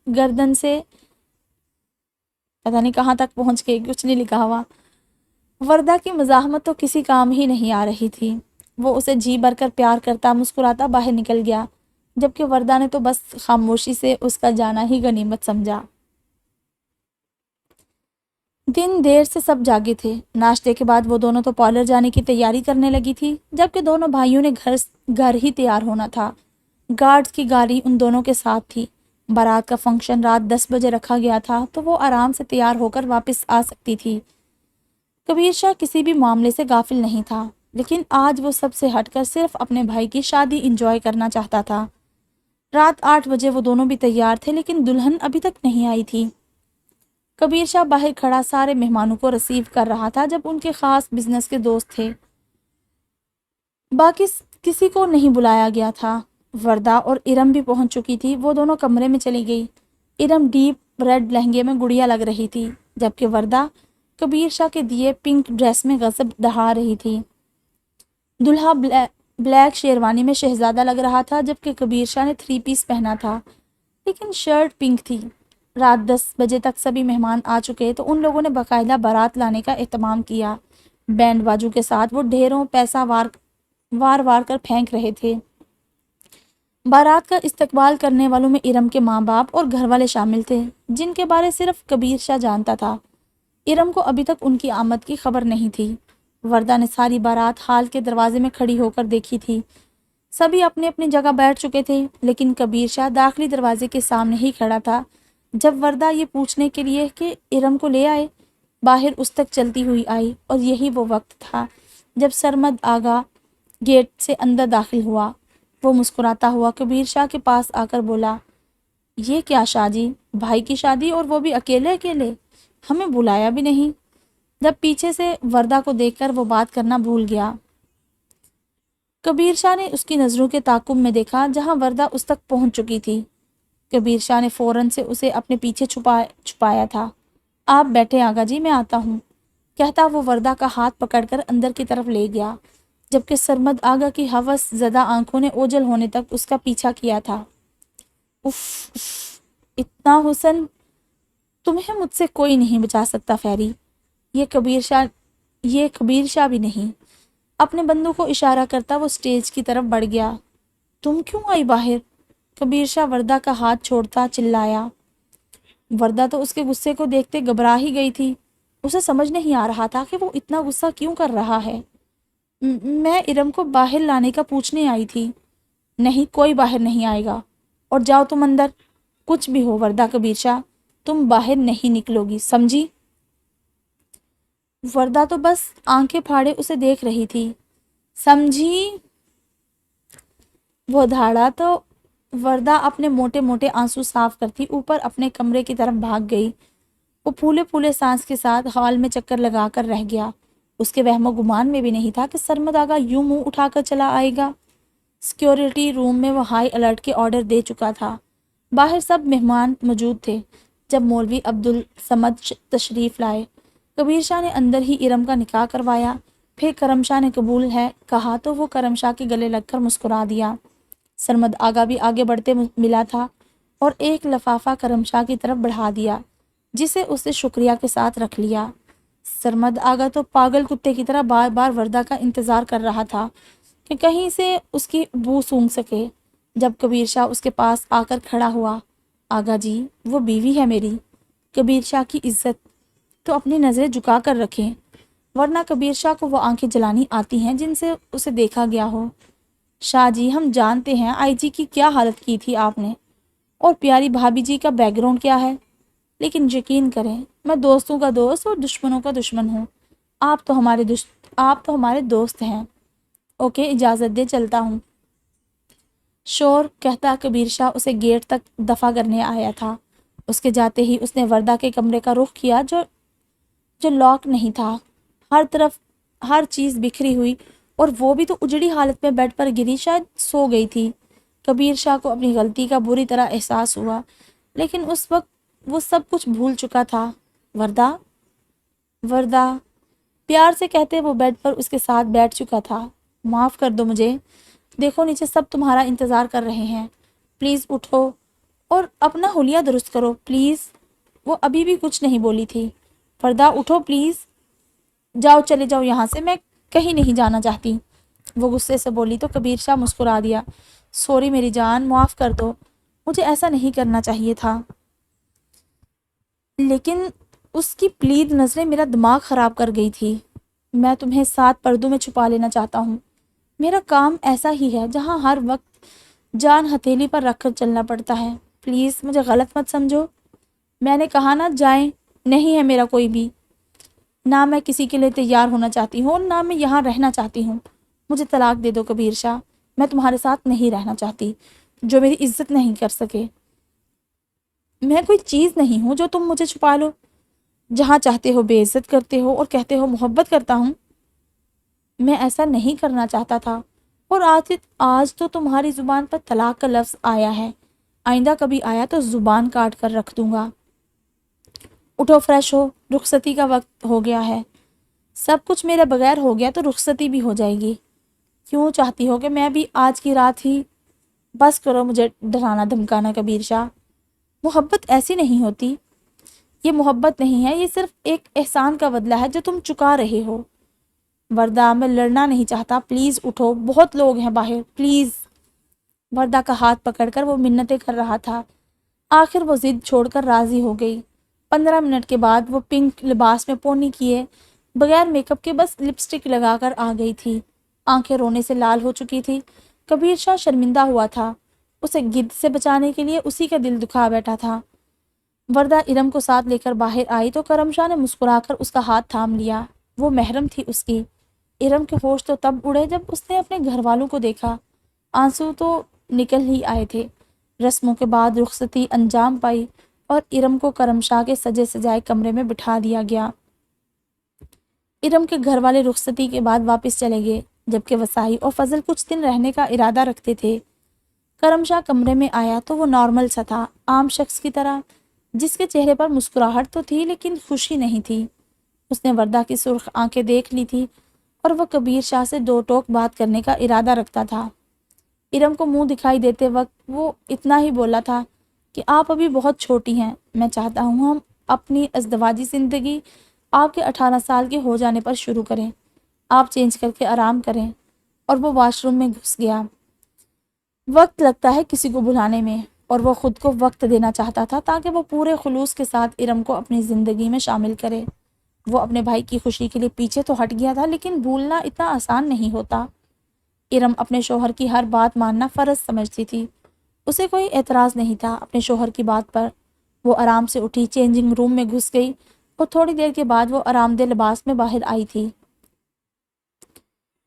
Speaker 1: گردن سے پتہ نہیں کہاں تک پہنچ گئے، کچھ نہیں لکھا ہوا۔ وردہ کی مزاحمت تو کسی کام ہی نہیں آ رہی تھی۔ وہ اسے جی بھر کر پیار کرتا مسکراتا باہر نکل گیا، جبکہ وردہ نے تو بس خاموشی سے اس کا جانا ہی غنیمت سمجھا۔ دن دیر سے سب جاگے تھے۔ ناشتے کے بعد وہ دونوں تو پارلر جانے کی تیاری کرنے لگی تھی، جبکہ دونوں بھائیوں نے گھر ہی تیار ہونا تھا۔ گارڈز کی گاڑی ان دونوں کے ساتھ تھی۔ بارات کا فنکشن رات 10 بجے رکھا گیا تھا، تو وہ آرام سے تیار ہو کر واپس آ سکتی تھی۔ کبیر شاہ کسی بھی معاملے سے غافل نہیں تھا، لیکن آج وہ سب سے ہٹ کر صرف اپنے بھائی کی شادی انجوائے کرنا چاہتا تھا۔ رات 8 بجے وہ دونوں بھی تیار تھے، لیکن دلہن ابھی تک نہیں آئی تھی۔ کبیر شاہ باہر کھڑا سارے مہمانوں کو ریسیو کر رہا تھا جب ان کے خاص بزنس کے دوست تھے۔ باقی کسی کو نہیں بلایا گیا تھا۔ وردہ اور ارم بھی پہنچ چکی تھی۔ وہ دونوں کمرے میں چلی گئی۔ ارم ڈیپ ریڈ لہنگے میں گڑیا لگ رہی تھی، جبکہ وردہ کبیر شاہ کے دیے پنک ڈریس میں غضب دہا رہی تھی۔ دلہا بلیک شیروانی میں شہزادہ لگ رہا تھا، جبکہ کبیر شاہ نے 3 پیس پہنا تھا، لیکن شرٹ پنک تھی۔ رات 10 بجے تک سبھی مہمان آ چکے تو ان لوگوں نے باقاعدہ بارات لانے کا اہتمام کیا۔ بینڈ باجوں کے ساتھ وہ ڈھیروں پیسہ وار کر پھینک رہے تھے۔ بارات کا استقبال کرنے والوں میں ارم کے ماں باپ اور گھر والے شامل تھے، جن کے بارے صرف کبیر شاہ جانتا تھا۔ ارم کو ابھی تک ان کی آمد کی خبر نہیں تھی۔ وردہ نے ساری بارات ہال کے دروازے میں کھڑی ہو کر دیکھی تھی۔ سبھی اپنی اپنی جگہ بیٹھ چکے تھے، لیکن کبیر شاہ داخلی دروازے کے سامنے ہی کھڑا تھا۔ جب وردہ یہ پوچھنے کے لیے کہ ارم کو لے آئے، باہر اس تک چلتی ہوئی آئی، اور یہی وہ وقت تھا جب سرمد آگا گیٹ سے اندر داخل ہوا۔ وہ مسکراتا ہوا کبیر شاہ کے پاس آ کر بولا، یہ کیا شاہ جی، بھائی کی شادی اور وہ بھی اکیلے، ہمیں بلایا بھی نہیں۔ جب پیچھے سے وردہ کو دیکھ کر وہ بات کرنا بھول گیا۔ کبیر شاہ نے اس کی نظروں کے تعاقب میں دیکھا جہاں وردہ اس تک پہنچ چکی تھی۔ کبیر شاہ نے فوراً سے اسے اپنے پیچھے چھپایا تھا۔ آپ بیٹھے آگا جی، میں آتا ہوں، کہتا وہ وردہ کا ہاتھ پکڑ کر اندر کی طرف لے گیا، جبکہ سرمد آگا کی ہوس زدہ آنکھوں نے اوجل ہونے تک اس کا پیچھا کیا تھا۔ اف اتنا حسن، تمہیں مجھ سے کوئی نہیں بچا سکتا فیری۔ یہ کبیر شاہ بھی نہیں۔ اپنے بندوں کو اشارہ کرتا وہ سٹیج کی طرف بڑھ گیا۔ تم کیوں آئی باہر؟ کبیر شاہ وردہ کا ہاتھ چھوڑتا چلایا۔ وردہ تو اس کے غصے کو دیکھتے گھبرا ہی گئی تھی۔ اسے سمجھ نہیں آ رہا تھا کہ وہ اتنا غصہ کیوں کر رہا ہے۔ میں ارم کو باہر لانے کا پوچھنے آئی تھی۔ نہیں، کوئی باہر نہیں آئے گا، اور جاؤ تم اندر۔ کچھ بھی ہو وردہ کبیر شاہ، تم باہر نہیں نکلو گی، سمجھی؟ وردہ تو بس آنکھیں پھاڑے اسے دیکھ رہی تھی۔ سمجھی؟ وہ دھاڑا تو وردہ اپنے موٹے موٹے آنسو صاف کرتی اوپر اپنے کمرے کی طرف بھاگ گئی۔ وہ پھولے پھولے سانس کے ساتھ ہال میں چکر لگا کر رہ گیا۔ اس کے وہم و گمان میں بھی نہیں تھا کہ سرمد آگا یوں منہ اٹھا کر چلا آئے گا۔ سیکیورٹی روم میں وہ ہائی الرٹ کے آرڈر دے چکا تھا۔ باہر سب مہمان موجود تھے۔ جب مولوی عبدالصمد تشریف لائے، کبیر شاہ نے اندر ہی ارم کا نکاح کروایا۔ پھر کرم شاہ نے قبول ہے کہا تو وہ کرم شاہ کے گلے لگ کر مسکرا دیا۔ سرمد آگا بھی آگے بڑھتے ملا تھا اور ایک لفافہ کرم شاہ کی طرف بڑھا دیا، جسے اسے شکریہ کے ساتھ رکھ لیا۔ سرمد آگا تو پاگل کتے کی طرح بار بار وردہ کا انتظار کر رہا تھا کہ کہیں سے اس کی بو سونگھ سکے۔ جب کبیر شاہ اس کے پاس آ کر کھڑا ہوا، آگا جی وہ بیوی ہے میری۔ کبیر شاہ کی عزت تو اپنی نظریں جھکا کر رکھیں، ورنہ کبیر شاہ کو وہ آنکھیں جلانی آتی ہیں جن سے اسے دیکھا گیا ہو۔ شاہ جی ہم جانتے ہیں آئی جی کی کیا حالت کی تھی آپ نے، اور پیاری بھابھی جی کا بیک گراؤنڈ کیا ہے، لیکن یقین کریں میں دوستوں کا دوست اور دشمنوں کا دشمن ہوں۔ آپ تو ہمارے دوست ہیں۔ اوکے اجازت دے چلتا ہوں۔ شور کہتا کبیر شاہ اسے گیٹ تک دفع کرنے آیا تھا۔ اس کے جاتے ہی اس نے وردہ کے کمرے کا رخ کیا جو لاک نہیں تھا۔ ہر طرف ہر چیز بکھری ہوئی اور وہ بھی تو اجڑی حالت میں بیڈ پر گری، شاید سو گئی تھی۔ کبیر شاہ کو اپنی غلطی کا بری طرح احساس ہوا، لیکن اس وقت وہ سب کچھ بھول چکا تھا۔ وردہ وردہ پیار سے کہتے وہ بیڈ پر اس کے ساتھ بیٹھ چکا تھا۔ معاف کر دو مجھے، دیکھو نیچے سب تمہارا انتظار کر رہے ہیں، پلیز اٹھو اور اپنا حلیہ درست کرو پلیز۔ وہ ابھی بھی کچھ نہیں بولی تھی۔ وردہ اٹھو پلیز، جاؤ چلے جاؤ یہاں سے، میں کہیں نہیں جانا چاہتی، وہ غصے سے بولی تو کبیر شاہ مسکرا دیا۔ سوری میری جان، معاف کر دو، مجھے ایسا نہیں کرنا چاہیے تھا۔ لیکن اس کی پلید نظریں میرا دماغ خراب کر گئی تھی۔ میں تمہیں 7 پردوں میں چھپا لینا چاہتا ہوں۔ میرا کام ایسا ہی ہے جہاں ہر وقت جان ہتھیلی پر رکھ کر چلنا پڑتا ہے۔ پلیز مجھے غلط مت سمجھو، میں نے کہا نا جائیں، نہیں ہے میرا کوئی بھی، نہ میں کسی کے لیے تیار ہونا چاہتی ہوں اور نہ میں یہاں رہنا چاہتی ہوں۔ مجھے طلاق دے دو کبیر شاہ، میں تمہارے ساتھ نہیں رہنا چاہتی جو میری عزت نہیں کر سکے۔ میں کوئی چیز نہیں ہوں جو تم مجھے چھپا لو، جہاں چاہتے ہو بے عزت کرتے ہو اور کہتے ہو محبت کرتا ہوں۔ میں ایسا نہیں کرنا چاہتا تھا، اور آج تو تمہاری زبان پر طلاق کا لفظ آیا ہے، آئندہ کبھی آیا تو زبان کاٹ کر رکھ دوں گا۔ اٹھو فریش ہو، رخصتی کا وقت ہو گیا ہے۔ سب کچھ میرے بغیر ہو گیا تو رخصتی بھی ہو جائے گی۔ کیوں چاہتی ہو کہ میں بھی آج کی رات ہی؟ بس کرو مجھے ڈرانا دھمکانا کبیر شاہ، محبت ایسی نہیں ہوتی، یہ محبت نہیں ہے، یہ صرف ایک احسان کا بدلہ ہے جو تم چکا رہے ہو۔ وردہ میں لڑنا نہیں چاہتا، پلیز اٹھو، بہت لوگ ہیں باہر، پلیز۔ وردہ کا ہاتھ پکڑ کر وہ منتیں کر رہا تھا۔ آخر وہ ضد چھوڑ کر راضی ہو گئی۔ 15 منٹ کے بعد وہ پنک لباس میں پونی کیے بغیر میک اپ کے بس لپسٹک لگا کر آ گئی تھی۔ آنکھیں رونے سے لال ہو چکی تھی۔ کبیر شاہ شرمندہ ہوا تھا، اسے گدھ سے بچانے کے لیے اسی کا دل دکھا بیٹھا تھا۔ وردہ ارم کو ساتھ لے کر باہر آئی تو کرم شاہ نے مسکرا کر اس کا ہاتھ تھام لیا۔ وہ محرم تھی اس کی۔ ارم کے ہوش تو تب اڑے جب اس نے اپنے گھر والوں کو دیکھا۔ آنسو تو نکل ہی آئے تھے۔ رسموں کے بعد رخصتی انجام پائی اور ارم کو کرم شاہ کے سجے سجائے کمرے میں بٹھا دیا گیا۔ ارم کے گھر والے رخصتی کے بعد واپس چلے گئے، جبکہ وسائی اور فضل کچھ دن رہنے کا ارادہ رکھتے تھے۔ کرم شاہ کمرے میں آیا تو وہ نارمل سا تھا، عام شخص کی طرح، جس کے چہرے پر مسکراہٹ تو تھی لیکن خوشی نہیں تھی۔ اس نے وردہ کی سرخ آنکھیں دیکھ لی تھی اور وہ کبیر شاہ سے 2 ٹوک بات کرنے کا ارادہ رکھتا تھا۔ ارم کو منہ دکھائی دیتے وقت وہ اتنا ہی بولا تھا کہ آپ ابھی بہت چھوٹی ہیں، میں چاہتا ہوں ہم اپنی ازدواجی زندگی آپ کے 18 سال کے ہو جانے پر شروع کریں، آپ چینج کر کے آرام کریں۔ اور وہ واش روم میں گھس گیا۔ وقت لگتا ہے کسی کو بلانے میں، اور وہ خود کو وقت دینا چاہتا تھا تاکہ وہ پورے خلوص کے ساتھ ارم کو اپنی زندگی میں شامل کرے۔ وہ اپنے بھائی کی خوشی کے لیے پیچھے تو ہٹ گیا تھا، لیکن بھولنا اتنا آسان نہیں ہوتا۔ ارم اپنے شوہر کی ہر بات ماننا فرض سمجھتی تھی، اسے کوئی اعتراض نہیں تھا اپنے شوہر کی بات پر۔ وہ آرام سے اٹھی، چینجنگ روم میں گھس گئی اور تھوڑی دیر کے بعد وہ آرام دہ لباس میں باہر آئی تھی۔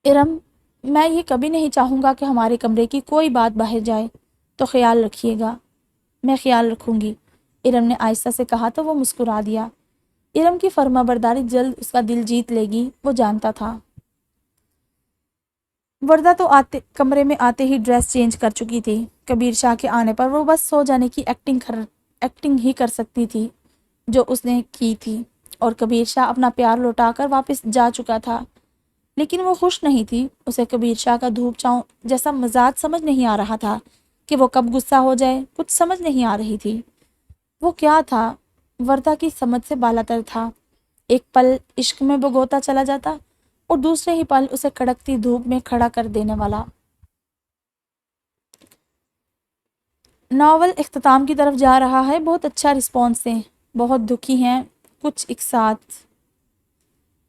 Speaker 1: ارم، میں یہ کبھی نہیں چاہوں گا کہ ہمارے کمرے کی کوئی بات باہر جائے، تو خیال رکھیے گا۔ میں خیال رکھوں گی، ارم نے آہستہ سے کہا تو وہ مسکرا دیا۔ ارم کی فرما برداری جلد اس کا دل جیت لے گی، وہ جانتا تھا۔ وردہ تو کمرے میں آتے ہی ڈریس چینج کر چکی تھی۔ کبیر شاہ کے آنے پر وہ بس سو جانے کی ایکٹنگ ہی کر سکتی تھی جو اس نے کی تھی، اور کبیر شاہ اپنا پیار لوٹا کر واپس جا چکا تھا۔ لیکن وہ خوش نہیں تھی۔ اسے کبیر شاہ کا دھوپ چھاؤں جیسا مزاج سمجھ نہیں آ رہا تھا کہ وہ کب غصہ ہو جائے، کچھ سمجھ نہیں آ رہی تھی۔ وہ کیا تھا، وردہ کی سمجھ سے بالاتر تھا۔ ایک پل عشق میں بھگوتا چلا جاتا اور دوسرے ہی پل اسے کڑکتی دھوپ میں کھڑا کر دینے والا۔ ناول اختتام کی طرف جا رہا ہے۔ بہت اچھا رسپانس ہے، بہت دکھی ہیں کچھ ایک ساتھ۔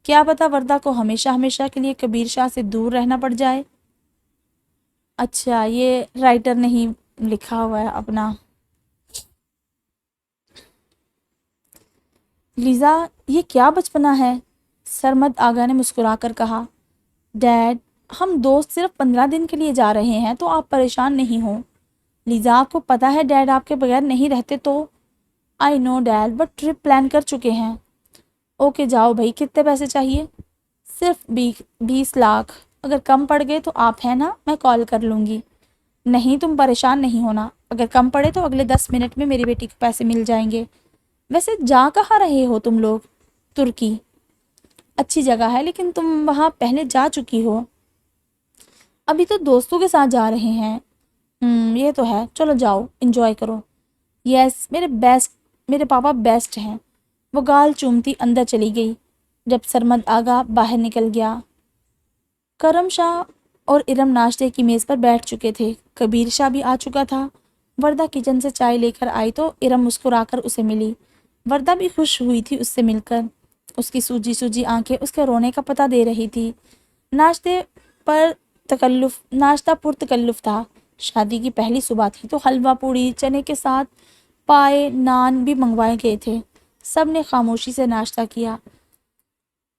Speaker 1: کیا پتا وردہ کو ہمیشہ ہمیشہ کے لیے کبیر شاہ سے دور رہنا پڑ جائے۔ اچھا، یہ رائٹر نے ہی لکھا ہوا ہے اپنا۔ لیزا، یہ کیا بچپنا ہے؟ سرمد آغا نے مسکرا کر کہا۔ ڈیڈ، ہم دوست صرف 15 دن کے لیے جا رہے ہیں تو آپ پریشان نہیں ہو۔ لیزا، آپ کو پتا ہے ڈیڈ آپ کے بغیر نہیں رہتے تو۔ آئی نو ڈیڈ، بٹ ٹرپ پلان کر چکے ہیں۔ اوکے جاؤ بھائی، کتنے پیسے چاہیے؟ صرف 20 لاکھ۔ اگر کم پڑ گئے تو آپ ہے نا، میں کال کر لوں گی۔ نہیں، تم پریشان نہیں ہونا، اگر کم پڑے تو اگلے 10 منٹ میں میری بیٹی کو پیسے مل جائیں گے۔ ویسے جا کہاں رہے ہو تم لوگ؟ ترکی۔ اچھی جگہ ہے لیکن تم وہاں پہلے جا چکی ہو۔ ابھی تو دوستوں کے ساتھ جا رہے ہیں۔ یہ تو ہے، چلو جاؤ، انجوائے کرو۔ یس، میرے پاپا بیسٹ ہیں۔ وہ گال چومتی اندر چلی گئی۔ جب سرمد آغا باہر نکل گیا، کرم شاہ اور ارم ناشتے کی میز پر بیٹھ چکے تھے۔ کبیر شاہ بھی آ چکا تھا۔ وردہ کچن سے چائے لے کر آئی تو ارم مسکرا کر اسے ملی۔ وردہ بھی خوش ہوئی تھی اس سے مل کر۔ اس کی سوجی سوجی آنکھیں اس کے رونے کا پتہ دے رہی تھی۔ ناشتہ پر تکلف تھا۔ شادی کی پہلی صبح تھی تو حلوہ پوڑی چنے کے ساتھ پائے نان بھی منگوائے گئے تھے۔ سب نے خاموشی سے ناشتہ کیا۔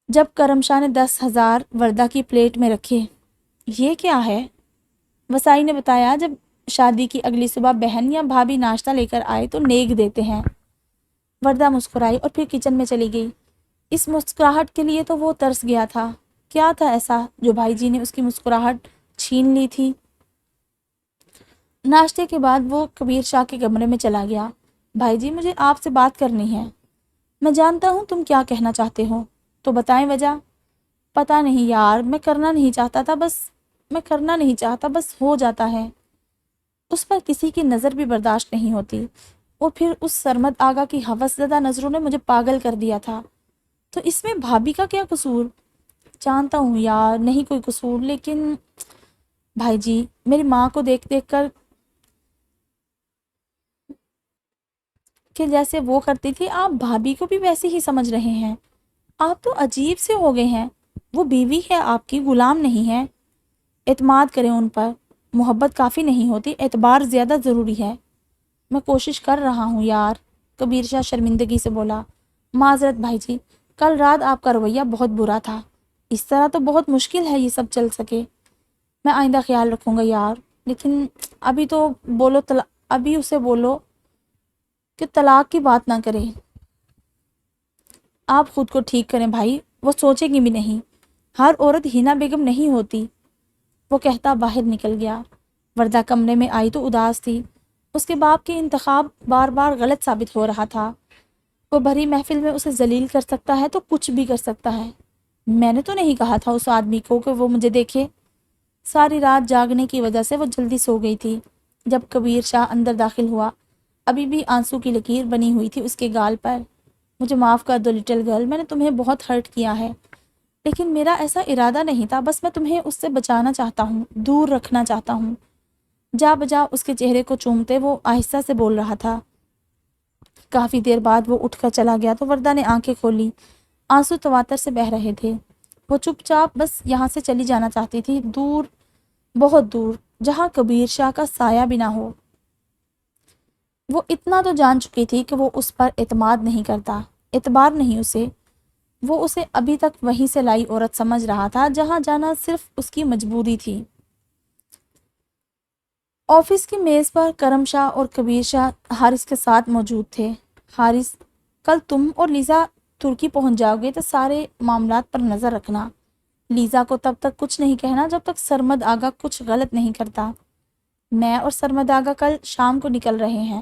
Speaker 1: جب کرم شاہ نے 10,000 وردہ کی پلیٹ میں رکھے۔ یہ کیا ہے؟ وسائی نے بتایا، جب شادی کی اگلی صبح بہن یا بھابھی ناشتہ لے کر آئے تو نیک دیتے ہیں۔ وردہ مسکرائی اور پھر کچن میں چلی گئی۔ اس مسکراہٹ کے لیے تو وہ ترس گیا تھا۔ کیا تھا ایسا جو بھائی جی نے اس کی مسکراہٹ چھین لی تھی؟ ناشتے کے بعد وہ کبیر شاہ کے کمرے میں چلا گیا۔ بھائی جی، مجھے آپ سے بات کرنی ہے۔ میں جانتا ہوں تم کیا کہنا چاہتے ہو، تو بتائیں وجہ۔ پتہ نہیں یار، میں کرنا نہیں چاہتا، بس ہو جاتا ہے۔ اس پر کسی کی نظر بھی برداشت نہیں ہوتی، اور پھر اس سرمد آغا کی ہوس زدہ نظروں نے مجھے پاگل کر دیا تھا۔ تو اس میں بھابھی کا کیا قصور؟ جانتا ہوں یار، نہیں کوئی قصور، لیکن بھائی جی، میری ماں کو دیکھ کر کہ جیسے وہ کرتی تھی آپ بھابھی کو بھی ویسے ہی سمجھ رہے ہیں۔ آپ تو عجیب سے ہو گئے ہیں۔ وہ بیوی ہے آپ کی، غلام نہیں ہے۔ اعتماد کریں ان پر۔ محبت کافی نہیں ہوتی، اعتبار زیادہ ضروری ہے۔ میں کوشش کر رہا ہوں یار، کبیر شاہ شرمندگی سے بولا۔ معذرت بھائی جی، کل رات آپ کا رویہ بہت برا تھا۔ اس طرح تو بہت مشکل ہے یہ سب چل سکے۔ میں آئندہ خیال رکھوں گا یار، لیکن ابھی اسے بولو کہ طلاق کی بات نہ کرے۔ آپ خود کو ٹھیک کریں بھائی، وہ سوچے گی بھی نہیں۔ ہر عورت ہینا بیگم نہیں ہوتی، وہ کہتا باہر نکل گیا۔ وردہ کمرے میں آئی تو اداس تھی۔ اس کے باپ کے انتخاب بار بار غلط ثابت ہو رہا تھا۔ وہ بھری محفل میں اسے ذلیل کر سکتا ہے تو کچھ بھی کر سکتا ہے۔ میں نے تو نہیں کہا تھا اس آدمی کو کہ وہ مجھے دیکھے۔ ساری رات جاگنے کی وجہ سے وہ جلدی سو گئی تھی۔ جب کبیر شاہ اندر داخل ہوا، ابھی بھی آنسو کی لکیر بنی ہوئی تھی اس کے گال پر۔ مجھے معاف کر دو لٹل گرل، میں نے تمہیں بہت ہرٹ کیا ہے، لیکن میرا ایسا ارادہ نہیں تھا۔ بس میں تمہیں اس سے بچانا چاہتا ہوں، دور رکھنا چاہتا ہوں۔ جا بجا اس کے چہرے کو چومتے وہ آہستہ سے بول رہا تھا۔ کافی دیر بعد وہ اٹھ کر چلا گیا تو وردہ نے آنکھیں کھولی۔ آنسو تواتر سے بہہ رہے تھے۔ وہ چپ چاپ بس یہاں سے چلی جانا چاہتی تھی، دور، بہت دور، جہاں کبیر شاہ کا سایہ بھی نہ ہو۔ وہ اتنا تو جان چکی تھی کہ وہ اس پر اعتماد نہیں کرتا، اعتبار نہیں اسے۔ وہ اسے ابھی تک وہیں سے لائی عورت سمجھ رہا تھا جہاں جانا صرف اس کی مجبوری تھی۔ آفس کی میز پر کرم شاہ اور کبیر شاہ حارث کے ساتھ موجود تھے۔ حارث، کل تم اور لیزا ترکی پہنچ جاؤ گے تو سارے معاملات پر نظر رکھنا۔ لیزا کو تب تک کچھ نہیں کہنا جب تک سرمد آگا کچھ غلط نہیں کرتا۔ میں اور سرمد آگا کل شام کو نکل رہے ہیں،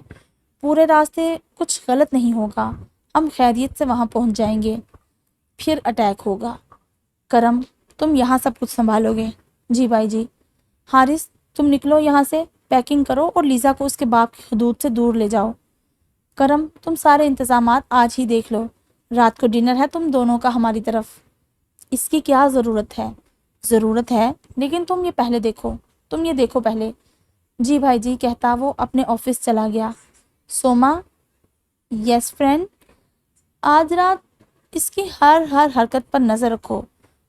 Speaker 1: پورے راستے کچھ غلط نہیں ہوگا، ہم خیریت سے وہاں پہنچ جائیں گے۔ پھر اٹیک ہوگا۔ کرم تم یہاں سب کچھ سنبھالو گے؟ جی بھائی جی۔ حارث تم نکلو یہاں سے، پیکنگ کرو اور لیزا کو اس کے باپ کی حدود سے دور لے جاؤ۔ کرم تم سارے انتظامات آج ہی دیکھ لو، رات کو ڈنر ہے تم دونوں کا ہماری طرف۔ اس کی کیا ضرورت ہے؟ ضرورت ہے لیکن تم یہ پہلے دیکھو، تم یہ دیکھو پہلے۔ جی بھائی جی کہتا وہ اپنے آفس چلا گیا۔ سوما، یس فرینڈ، آج رات اس کی ہر حرکت پر نظر رکھو،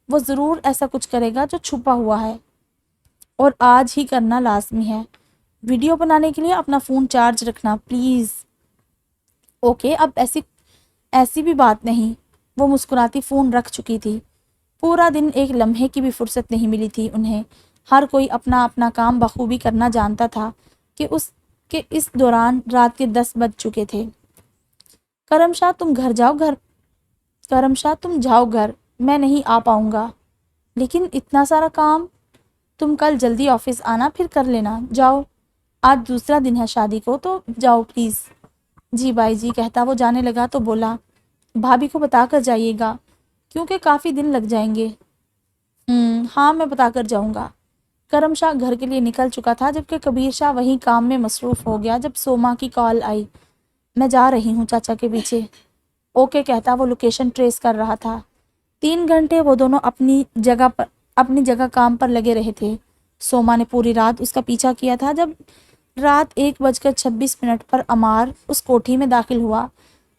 Speaker 1: وہ ضرور ایسا کچھ کرے گا جو چھپا ہوا ہے اور آج ہی کرنا لازمی ہے۔ ویڈیو بنانے کے لیے اپنا فون چارج رکھنا پلیز۔ اوکے، اب ایسی بھی بات نہیں۔ وہ مسکراتی فون رکھ چکی تھی۔ پورا دن ایک لمحے کی بھی فرصت نہیں ملی تھی انہیں۔ ہر کوئی اپنا اپنا کام بخوبی کرنا جانتا تھا کہ اس دوران رات کے 10 بج چکے تھے۔ کرم شاہ تم جاؤ گھر، میں نہیں آ پاؤں گا۔ لیکن اتنا سارا کام، تم کل جلدی آفس آنا پھر کر لینا، جاؤ، آج دوسرا دن ہے شادی کو تو جاؤ پلیز۔ جی بھائی جی کہتا وہ جانے لگا تو بولا، بھابھی کو بتا کر جائیے گا کیونکہ کافی دن لگ جائیں گے۔ ہاں میں بتا کر جاؤں گا۔ کرم شاہ گھر کے لیے نکل چکا تھا جبکہ کبیر شاہ وہیں کام میں مصروف ہو گیا جب سوما کی کال آئی۔ میں جا رہی ہوں چاچا کے پیچھے۔ اوکے کہتا وہ لوکیشن ٹریس کر رہا تھا۔ 3 گھنٹے وہ دونوں اپنی جگہ کام پر لگے رہے تھے۔ سوما نے پوری رات اس کا پیچھا کیا تھا۔ جب رات 1:26 پر عمار اس کوٹھی میں داخل ہوا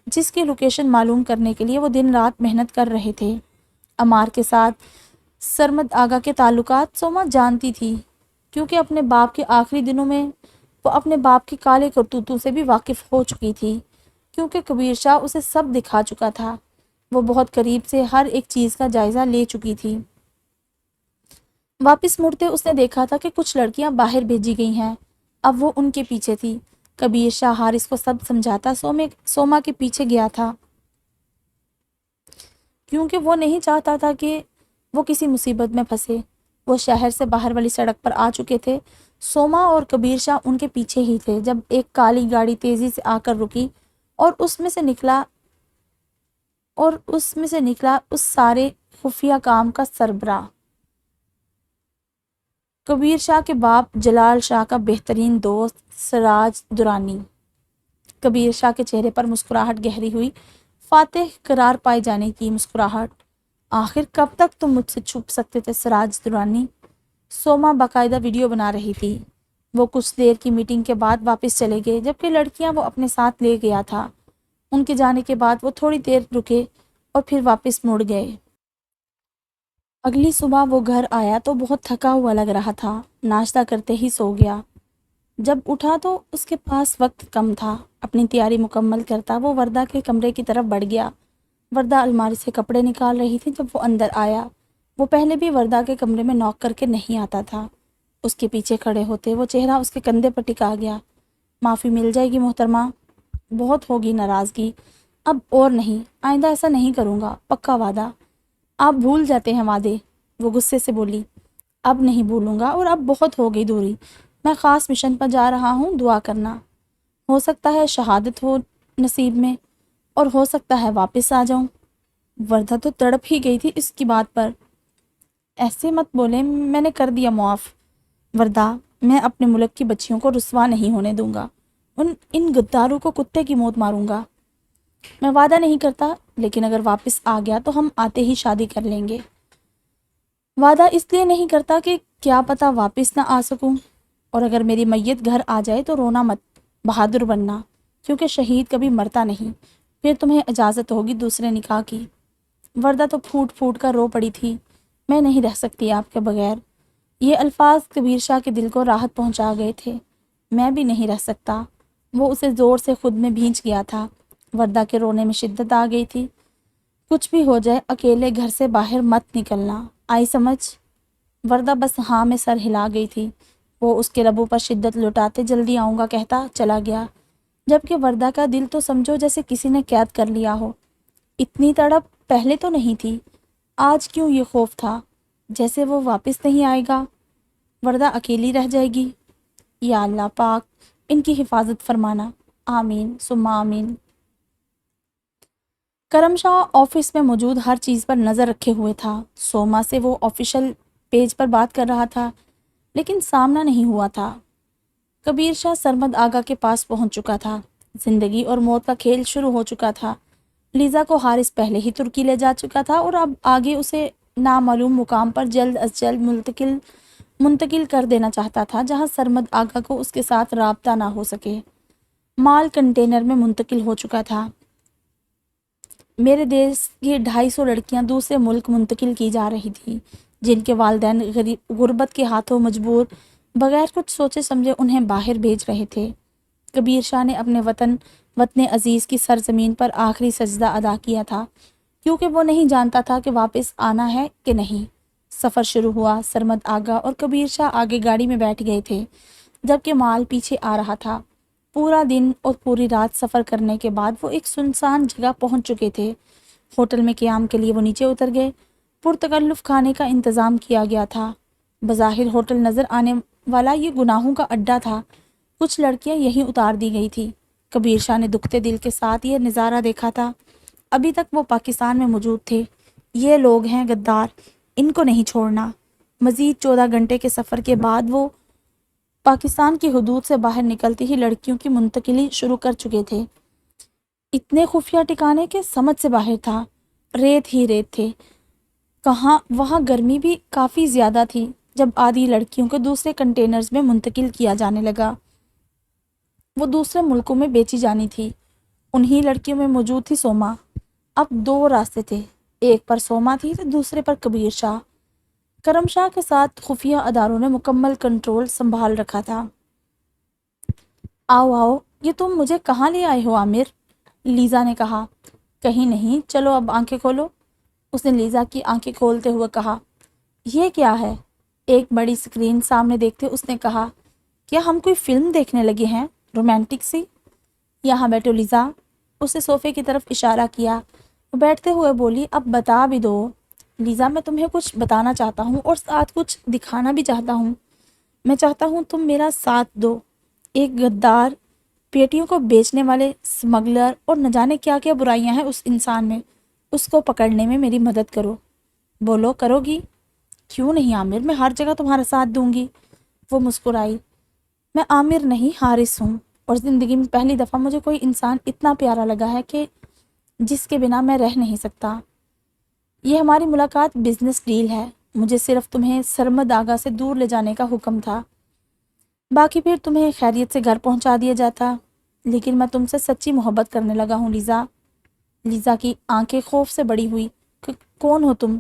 Speaker 1: جس کی لوکیشن معلوم کرنے کے لیے وہ دن رات محنت کر رہے تھے۔ عمار کے ساتھ سرمد آگا کے تعلقات سوما جانتی تھی کیونکہ اپنے باپ کے آخری دنوں میں وہ اپنے باپ کی کالے کرتوتوں سے بھی واقف ہو چکی تھی کیونکہ کبیر شاہ اسے سب دکھا چکا تھا۔ وہ بہت قریب سے ہر ایک چیز کا جائزہ لے چکی تھی۔ واپس مڑتے اس نے دیکھا تھا کہ کچھ لڑکیاں باہر بھیجی گئی ہیں، اب وہ ان کے پیچھے تھی۔ کبیر شاہ حارث کو سب سمجھاتا سوما کے پیچھے گیا تھا کیونکہ وہ نہیں چاہتا تھا کہ وہ کسی مصیبت میں پھنسے۔ وہ شہر سے باہر والی سڑک پر آ چکے تھے۔ سوما اور کبیر شاہ ان کے پیچھے ہی تھے جب ایک کالی گاڑی تیزی سے آ کر رکی اور اس میں سے نکلا اس سارے خفیہ کام کا سربراہ، کبیر شاہ کے باپ جلال شاہ کا بہترین دوست سراج درانی۔ کبیر شاہ کے چہرے پر مسکراہٹ گہری ہوئی، فاتح قرار پائے جانے کی مسکراہٹ۔ آخر کب تک تم مجھ سے چھپ سکتے تھے سراج درانی؟ سوما باقاعدہ ویڈیو بنا رہی تھی۔ وہ کچھ دیر کی میٹنگ کے بعد واپس چلے گئے جبکہ لڑکیاں وہ اپنے ساتھ لے گیا تھا۔ ان کے جانے کے بعد وہ تھوڑی دیر رکے اور پھر واپس مڑ گئے۔ اگلی صبح وہ گھر آیا تو بہت تھکا ہوا لگ رہا تھا۔ ناشتہ کرتے ہی سو گیا۔ جب اٹھا تو اس کے پاس وقت کم تھا۔ اپنی تیاری مکمل کرتا وہ وردہ کے کمرے کی طرف بڑھ گیا۔ وردہ الماری سے کپڑے نکال رہی تھی جب وہ اندر آیا۔ وہ پہلے بھی وردہ کے کمرے میں نوک کر کے نہیں آتا تھا۔ اس کے پیچھے کھڑے ہوتے وہ چہرہ اس کے کندھے پر ٹکا گیا۔ معافی مل جائے گی محترمہ، بہت ہوگی ناراضگی، اب اور نہیں، آئندہ ایسا نہیں کروں گا، پکا وعدہ۔ آپ بھول جاتے ہیں وعدے، وہ غصے سے بولی۔ اب نہیں بھولوں گا اور اب بہت ہو گئی دوری، میں خاص مشن پر جا رہا ہوں، دعا کرنا، ہو سکتا ہے شہادت ہو نصیب میں اور ہو سکتا ہے واپس آ جاؤں۔ وردہ تو تڑپ ہی گئی تھی اس کی بات پر۔ ایسے مت بولیں، میں نے کر دیا معاف۔ وردہ، میں اپنے ملک کی بچیوں کو رسوا نہیں ہونے دوں گا، ان غداروں کو کتے کی موت ماروں گا۔ میں وعدہ نہیں کرتا لیکن اگر واپس آ گیا تو ہم آتے ہی شادی کر لیں گے۔ وعدہ اس لیے نہیں کرتا کہ کیا پتہ واپس نہ آ سکوں، اور اگر میری میت گھر آ جائے تو رونا مت، بہادر بننا، کیونکہ شہید کبھی مرتا نہیں، پھر تمہیں اجازت ہوگی دوسرے نکاح کی۔ وردہ تو پھوٹ پھوٹ کر رو پڑی تھی۔ میں نہیں رہ سکتی آپ کے بغیر۔ یہ الفاظ کبیر شاہ کے دل کو راحت پہنچا گئے تھے۔ میں بھی نہیں رہ سکتا، وہ اسے زور سے خود میں بھینچ گیا تھا۔ وردہ کے رونے میں شدت آ گئی تھی۔ کچھ بھی ہو جائے اکیلے گھر سے باہر مت نکلنا، آئی سمجھ؟ وردہ بس ہاں میں سر ہلا گئی تھی۔ وہ اس کے لبوں پر شدت لٹاتے جلدی آؤں گا کہتا چلا گیا، جبکہ وردہ کا دل تو سمجھو جیسے کسی نے قید کر لیا ہو۔ اتنی تڑپ پہلے تو نہیں تھی، آج کیوں یہ خوف تھا جیسے وہ واپس نہیں آئے گا، وردہ اکیلی رہ جائے گی؟ یا اللہ پاک ان کی حفاظت فرمانا، آمین ثم آمین۔ کرم شاہ آفس میں موجود ہر چیز پر نظر رکھے ہوئے تھا۔ سوما سے وہ آفیشل پیج پر بات کر رہا تھا لیکن سامنا نہیں ہوا تھا۔ کبیر شاہ سرمد آغا کے پاس پہنچ چکا تھا۔ زندگی اور موت کا کھیل شروع ہو چکا تھا۔ لیزا کو حارث پہلے ہی ترکی لے جا چکا تھا اور اب آگے اسے نامعلوم مقام پر جلد از جلد منتقل کر دینا چاہتا تھا جہاں سرمد آغا کو اس کے ساتھ رابطہ نہ ہو سکے۔ مال کنٹینر میں منتقل ہو چکا تھا۔ میرے دیش کی 250 لڑکیاں دوسرے ملک منتقل کی جا رہی تھیں جن کے والدین غربت کے ہاتھوں مجبور بغیر کچھ سوچے سمجھے انہیں باہر بھیج رہے تھے۔ کبیر شاہ نے اپنے وطن عزیز کی سرزمین پر آخری سجدہ ادا کیا تھا کیونکہ وہ نہیں جانتا تھا کہ واپس آنا ہے کہ نہیں۔ سفر شروع ہوا۔ سرمد آغا اور کبیر شاہ آگے گاڑی میں بیٹھ گئے تھے جبکہ مال پیچھے آ رہا تھا۔ پورا دن اور پوری رات سفر کرنے کے بعد وہ ایک سنسان جگہ پہنچ چکے تھے۔ ہوٹل میں قیام کے لیے وہ نیچے اتر گئے۔ پرتکلف کھانے کا انتظام کیا گیا تھا۔ بظاہر ہوٹل نظر آنے والا یہ گناہوں کا اڈا تھا۔ کچھ لڑکیاں یہیں اتار دی گئی تھی۔ کبیر شاہ نے دکھتے دل کے ساتھ یہ نظارہ دیکھا تھا۔ ابھی تک وہ پاکستان میں موجود تھے۔ یہ لوگ ہیں غدار، ان کو نہیں چھوڑنا۔ مزید 14 گھنٹے کے سفر کے بعد وہ پاکستان کی حدود سے باہر نکلتی ہی لڑکیوں کی منتقلی شروع کر چکے تھے۔ اتنے خفیہ ٹھکانے کے سمجھ سے باہر تھا۔ ریت ہی ریت تھے۔ کہاں وہاں گرمی بھی کافی زیادہ تھی۔ جب آدھی لڑکیوں کو دوسرے کنٹینرز میں منتقل کیا جانے لگا، وہ دوسرے ملکوں میں بیچی جانی تھی۔ انہی لڑکیوں میں موجود تھی سوما۔ اب 2 راستے تھے، ایک پر سوما تھی تو دوسرے پر کبیر شاہ۔ کرم شاہ کے ساتھ خفیہ اداروں نے مکمل کنٹرول سنبھال رکھا تھا۔ آؤ آؤ، یہ تم مجھے کہاں لے آئے ہو عامر؟ لیزا نے کہا۔ کہیں نہیں، چلو اب آنکھیں کھولو۔ اس نے لیزا کی آنکھیں کھولتے ہوئے کہا۔ یہ کیا ہے؟ ایک بڑی سکرین سامنے دیکھتے اس نے کہا، کیا ہم کوئی فلم دیکھنے لگے ہیں، رومانٹک سی؟ یہاں بیٹھو لیزا۔ اس نے صوفے کی طرف اشارہ کیا۔ وہ بیٹھتے ہوئے بولی، اب بتا بھی دو۔ لیزا، میں تمہیں کچھ بتانا چاہتا ہوں اور ساتھ کچھ دکھانا بھی چاہتا ہوں۔ میں چاہتا ہوں تم میرا ساتھ دو۔ ایک غدار، بیٹیوں کو بیچنے والے، سمگلر اور نہ جانے کیا کیا برائیاں ہیں اس انسان میں، اس کو پکڑنے میں میری مدد کرو۔ بولو، کرو گی؟ کیوں نہیں عامر، میں ہر جگہ تمہارا ساتھ دوں گی۔ وہ مسکرائی۔ میں عامر نہیں، حارث ہوں، اور زندگی میں پہلی دفعہ مجھے کوئی انسان اتنا پیارا لگا ہے کہ جس کے بنا میں رہ نہیں سکتا۔ یہ ہماری ملاقات بزنس ڈیل ہے۔ مجھے صرف تمہیں سرمد آغا سے دور لے جانے کا حکم تھا، باقی پھر تمہیں خیریت سے گھر پہنچا دیا جاتا، لیکن میں تم سے سچی محبت کرنے لگا ہوں لیزا۔ لیزا کی آنکھیں خوف سے بڑی ہوئی۔ کون ہو تم؟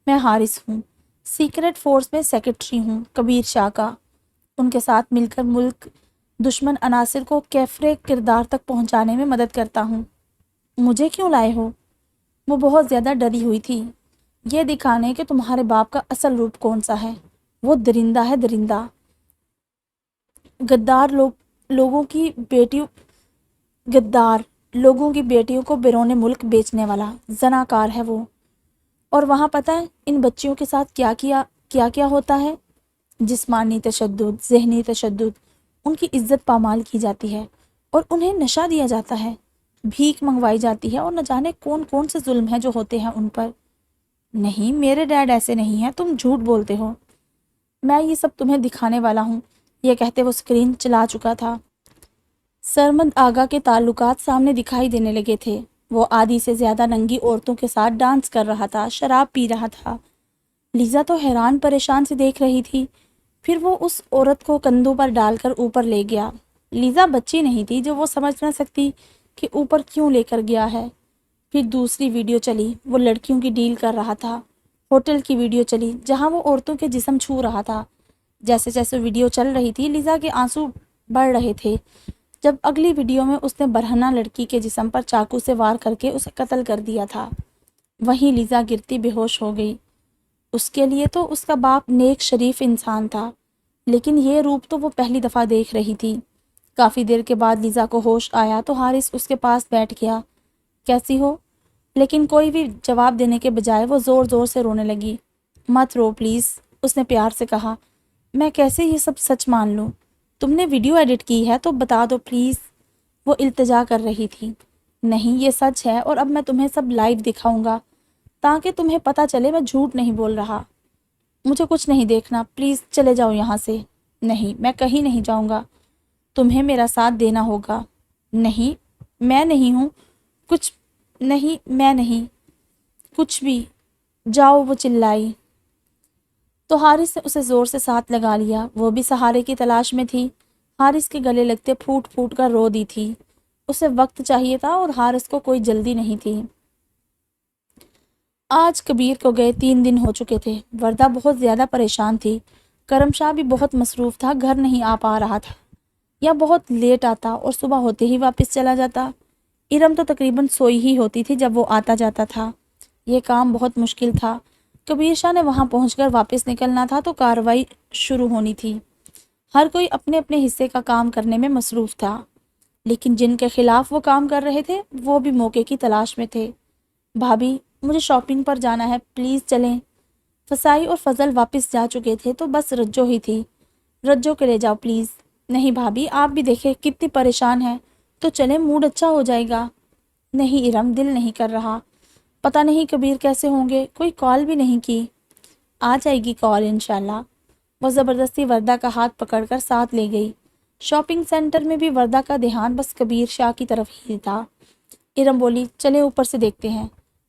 Speaker 1: میں حارث ہوں، سیکرٹ فورس میں سیکرٹری ہوں، کبیر شاہ کا۔ ان کے ساتھ مل کر ملک دشمن عناصر کو کیفرے کردار تک پہنچانے میں مدد کرتا ہوں۔ مجھے کیوں لائے ہو؟ وہ بہت زیادہ ڈری ہوئی تھی، یہ دکھانے کہ تمہارے باپ کا اصل روپ کون سا ہے۔ وہ درندہ ہے، درندہ، غدار، لوگوں کی بیٹیوں کو بیرون ملک بیچنے والا زناکار ہے وہ۔ اور وہاں پتہ ہے ان بچیوں کے ساتھ کیا ہوتا ہے؟ جسمانی تشدد، ذہنی تشدد، ان کی عزت پامال کی جاتی ہے اور انہیں نشہ دیا جاتا ہے، بھیک منگوائی جاتی ہے، اور نہ جانے کون کون سے ظلم ہیں جو ہوتے ہیں ان پر۔ نہیں، میرے ڈیڈ ایسے نہیں ہیں، تم جھوٹ بولتے ہو۔ میں یہ سب تمہیں دکھانے والا ہوں۔ یہ کہتے وہ اسکرین چلا چکا تھا۔ سرمد آغا کے تعلقات سامنے دکھائی دینے لگے تھے۔ وہ آدھی سے زیادہ ننگی عورتوں کے ساتھ ڈانس کر رہا تھا، شراب پی رہا تھا۔ لیزا تو حیران پریشان سے دیکھ رہی تھی۔ پھر وہ اس عورت کو کندھوں پر ڈال کر اوپر لے گیا۔ لیزا بچی نہیں تھی جو وہ سمجھ نہ سکتی کہ اوپر کیوں لے کر گیا ہے۔ پھر دوسری ویڈیو چلی، وہ لڑکیوں کی ڈیل کر رہا تھا۔ ہوٹل کی ویڈیو چلی جہاں وہ عورتوں کے جسم چھو رہا تھا۔ جیسے جیسے ویڈیو چل رہی تھی لیزا کے آنسو بڑھ رہے تھے۔ جب اگلی ویڈیو میں اس نے برہنہ لڑکی کے جسم پر چاقو سے وار کر کے اسے قتل کر دیا تھا، وہیں لیزا گرتی بے ہوش ہو گئی۔ اس کے لیے تو اس کا باپ نیک شریف انسان تھا، لیکن یہ روپ تو وہ پہلی دفعہ دیکھ رہی تھی۔ کافی دیر کے بعد لیزا کو ہوش آیا تو حارث اس کے پاس بیٹھ گیا۔ کیسی ہو؟ لیکن کوئی بھی جواب دینے کے بجائے وہ زور زور سے رونے لگی۔ مت رو پلیز، اس نے پیار سے کہا۔ میں کیسے یہ سب سچ مان لوں؟ تم نے ویڈیو ایڈٹ کی ہے تو بتا دو پلیز، وہ التجا کر رہی تھی۔ نہیں، یہ سچ ہے اور اب میں تمہیں سب لائیو دکھاؤں گا تاکہ تمہیں پتہ چلے میں جھوٹ نہیں بول رہا۔ مجھے کچھ نہیں دیکھنا، پلیز چلے جاؤ یہاں سے۔ نہیں، میں کہیں نہیں جاؤں گا، تمہیں میرا ساتھ دینا ہوگا۔ نہیں، میں نہیں ہوں، کچھ نہیں، میں نہیں، کچھ بھی، جاؤ، وہ چلائی۔ تو حارث نے اسے زور سے ساتھ لگا لیا، وہ بھی سہارے کی تلاش میں تھی۔ حارث کے گلے لگتے پھوٹ پھوٹ کر رو دی تھی۔ اسے وقت چاہیے تھا اور حارث کو کوئی جلدی نہیں تھی۔ آج کبیر کو گئے 3 دن ہو چکے تھے۔ وردہ بہت زیادہ پریشان تھی۔ کرم شاہ بھی بہت مصروف تھا، گھر نہیں آ پا رہا تھا یا بہت لیٹ آتا اور صبح ہوتے ہی واپس چلا جاتا۔ ارم تو تقریباً سوئی ہی ہوتی تھی جب وہ آتا جاتا تھا۔ یہ کام بہت مشکل تھا۔ کبیر شاہ نے وہاں پہنچ کر واپس نکلنا تھا تو کارروائی شروع ہونی تھی۔ ہر کوئی اپنے اپنے حصے کا کام کرنے میں مصروف تھا، لیکن جن کے خلاف وہ کام کر رہے تھے وہ بھی موقع کی تلاش میں تھے۔ بھابھی، مجھے شاپنگ پر جانا ہے، پلیز چلیں۔ فسائی اور فضل واپس جا چکے تھے تو بس رجو ہی تھی۔ رجو کے لے جاؤ پلیز۔ نہیں بھابھی، آپ بھی دیکھیں کتنی پریشان ہے، تو چلیں، موڈ اچھا ہو جائے گا۔ نہیں ارم، دل نہیں کر رہا۔ پتہ نہیں کبیر کیسے ہوں گے، کوئی کال بھی نہیں کی۔ آ جائے گی کال انشاءاللہ۔ وہ زبردستی وردہ کا ہاتھ پکڑ کر ساتھ لے گئی۔ شاپنگ سینٹر میں بھی وردہ کا دھیان بس کبیر شاہ کی طرف ہی تھا۔ ارم بولی، چلے اوپر سے دیکھتے ہیں۔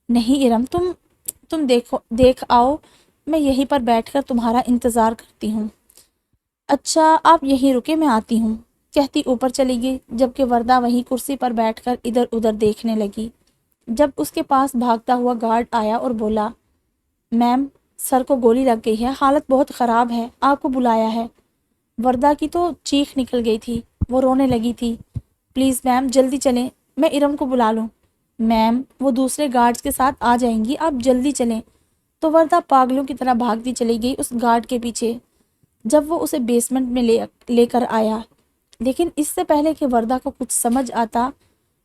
Speaker 1: نہیں ارم، تم دیکھ آؤ، میں یہیں پر بیٹھ کر تمہارا انتظار کرتی ہوں۔ اچھا، آپ یہیں رکے، میں آتی ہوں، کہتی اوپر چلی گئی، جبکہ وردہ وہیں کرسی پر بیٹھ کر ادھر ادھر دیکھنے لگی۔ جب اس کے پاس بھاگتا ہوا گارڈ آیا اور بولا، میم، سر کو گولی لگ گئی ہے، حالت بہت خراب ہے، آپ کو بلایا ہے۔ وردہ کی تو چیخ نکل گئی تھی، وہ رونے لگی تھی۔ پلیز میم، جلدی چلیں، میں ارم کو بلا لوں۔ میم، وہ دوسرے گارڈز کے ساتھ آ جائیں گی، آپ جلدی چلیں۔ تو وردہ پاگلوں کی طرح بھاگتی چلی گئی اس گارڈ کے پیچھے۔ جب وہ اسے بیسمنٹ میں لے کر آیا، لیکن اس سے پہلے کہ وردہ کو کچھ سمجھ آتا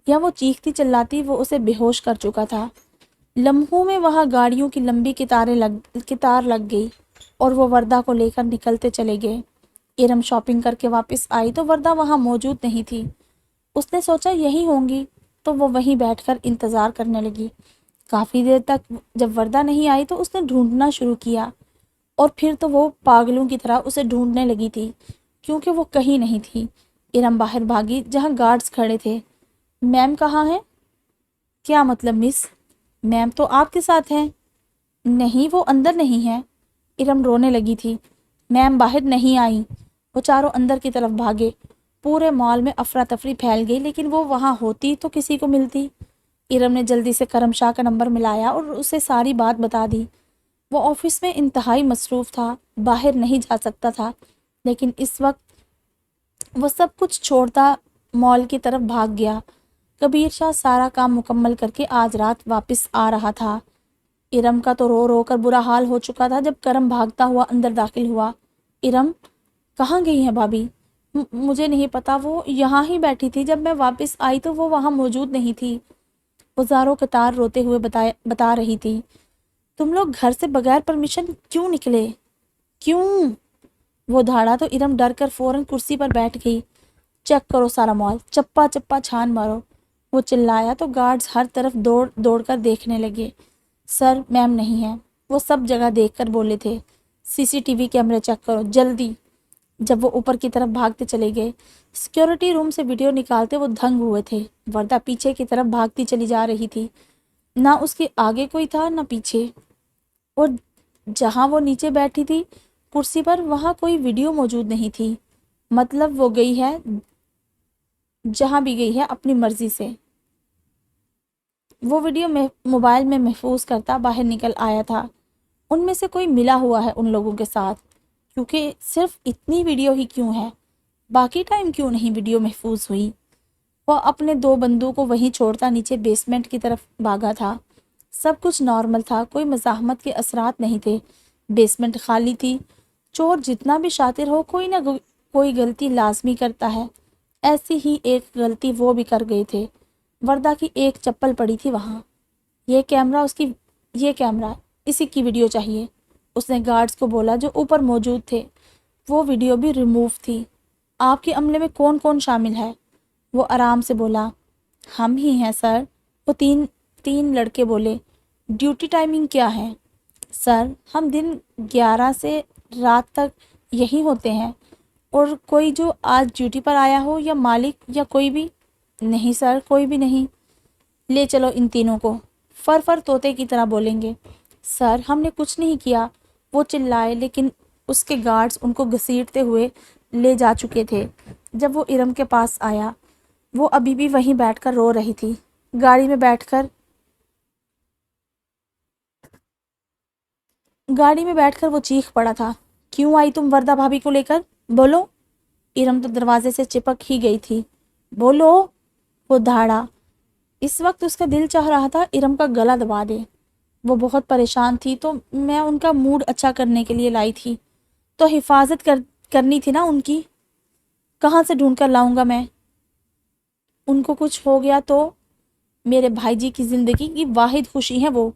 Speaker 1: یا وہ چیختی چلاتی، وہ اسے بے ہوش کر چکا تھا۔ لمحوں میں وہاں گاڑیوں کی لمبی قطار لگ گئی اور وہ وردہ کو لے کر نکلتے چلے گئے۔ ارم شاپنگ کر کے واپس آئی تو وردہ وہاں موجود نہیں تھی۔ اس نے سوچا یہی ہوں گی تو وہ وہیں بیٹھ کر انتظار کرنے لگی۔ کافی دیر تک جب وردہ نہیں آئی تو اس نے ڈھونڈنا شروع کیا، اور پھر تو وہ پاگلوں کی طرح اسے ڈھونڈنے لگی تھی کیونکہ وہ کہیں نہیں تھی۔ ارم باہر بھاگی جہاں گارڈز کھڑے تھے۔ میم کہاں ہیں؟ کیا مطلب مس؟ میم تو آپ کے ساتھ ہیں۔ نہیں، وہ اندر نہیں ہے۔ ارم رونے لگی تھی۔ میم باہر نہیں آئی۔ وہ چاروں اندر کی طرف بھاگے۔ پورے مال میں افراتفری پھیل گئی، لیکن وہ وہاں ہوتی تو کسی کو ملتی۔ ارم نے جلدی سے کرم شاہ کا نمبر ملایا اور اسے ساری بات بتا دی۔ وہ آفس میں انتہائی مصروف تھا، باہر نہیں جا سکتا تھا، لیکن اس وقت وہ سب کچھ چھوڑتا مال کی طرف بھاگ گیا۔ کبیر شاہ سارا کام مکمل کر کے آج رات واپس آ رہا تھا۔ ارم کا تو رو رو کر برا حال ہو چکا تھا جب کرم بھاگتا ہوا اندر داخل ہوا۔ ارم، کہاں گئی ہیں بھابھی؟ مجھے نہیں پتا، وہ یہاں ہی بیٹھی تھی، جب میں واپس آئی تو وہ وہاں موجود نہیں تھی، وہ زاروں قطار روتے ہوئے بتا رہی تھی۔ تم لوگ گھر سے بغیر پرمیشن کیوں نکلے؟ کیوں؟ وہ دھاڑا تو ارم ڈر کر فوراً کرسی پر بیٹھ گئی۔ چیک کرو سارا مال، چپا چپا چھان مارو، وہ چلایا تو گارڈز ہر طرف دوڑ کر دیکھنے لگے۔ سر، میم نہیں ہے، وہ سب جگہ دیکھ کر بولے تھے۔ سی سی ٹی وی کیمرے چیک کرو جلدی۔ جب وہ اوپر کی طرف بھاگتے چلے گئے، سیکیورٹی روم سے ویڈیو نکالتے وہ دھنگ ہوئے تھے۔ وردہ پیچھے کی طرف بھاگتی چلی جا رہی تھی، نہ اس کے آگے کوئی تھا نہ پیچھے، اور جہاں وہ نیچے بیٹھی تھی کرسی پر وہاں کوئی ویڈیو موجود نہیں تھی۔ مطلب وہ گئی ہے جہاں بھی گئی ہے اپنی مرضی سے۔ وہ ویڈیو موبائل میں محفوظ کرتا باہر نکل آیا تھا۔ ان میں سے کوئی ملا ہوا ہے ان لوگوں کے ساتھ، کیونکہ صرف اتنی ویڈیو ہی کیوں ہے، باقی ٹائم کیوں نہیں ویڈیو محفوظ ہوئی؟ وہ اپنے 2 بندوں کو وہیں چھوڑتا نیچے بیسمنٹ کی طرف بھاگا تھا۔ سب کچھ نارمل تھا، کوئی مزاحمت کے اثرات نہیں تھے، بیسمنٹ خالی تھی۔ چور جتنا بھی شاطر ہو کوئی نہ کوئی غلطی لازمی کرتا ہے، ایسی ہی ایک غلطی وہ بھی کر گئے تھے۔ وردہ کی ایک چپل پڑی تھی وہاں۔ یہ کیمرہ اسی کی ویڈیو چاہیے۔ اس نے گارڈز کو بولا جو اوپر موجود تھے۔ وہ ویڈیو بھی ریموو تھی۔ آپ کے عملے میں کون کون شامل ہے؟ وہ آرام سے بولا۔ ہم ہی ہیں سر، وہ تین لڑکے بولے۔ ڈیوٹی ٹائمنگ کیا ہے؟ سر ہم دن 11 سے رات تک یہی ہوتے ہیں۔ اور کوئی جو آج ڈیوٹی پر آیا ہو یا مالک یا کوئی بھی؟ نہیں سر، کوئی بھی نہیں۔ لے چلو ان تینوں کو۔ فر طوطے کی طرح بولیں گے۔ سر ہم نے کچھ نہیں کیا، وہ چلائے، لیکن اس کے گارڈز ان کو گھسیٹتے ہوئے لے جا چکے تھے۔ جب وہ ارم کے پاس آیا، وہ ابھی بھی وہیں بیٹھ کر رو رہی تھی۔ گاڑی میں بیٹھ کر وہ چیخ پڑا تھا۔ کیوں آئی تم وردہ بھابھی کو لے کر؟ بولو۔ ارم تو دروازے سے چپک ہی گئی تھی۔ بولو، وہ دھاڑا۔ اس وقت اس کا دل چاہ رہا تھا ارم کا گلا دبا دے۔ وہ بہت پریشان تھی تو میں ان کا موڈ اچھا کرنے کے لیے لائی تھی، تو حفاظت کرنی تھی نا ان کی۔ کہاں سے ڈھونڈ کر لاؤں گا میں؟ ان کو کچھ ہو گیا تو؟ میرے بھائی جی کی زندگی کی واحد خوشی ہے وہ۔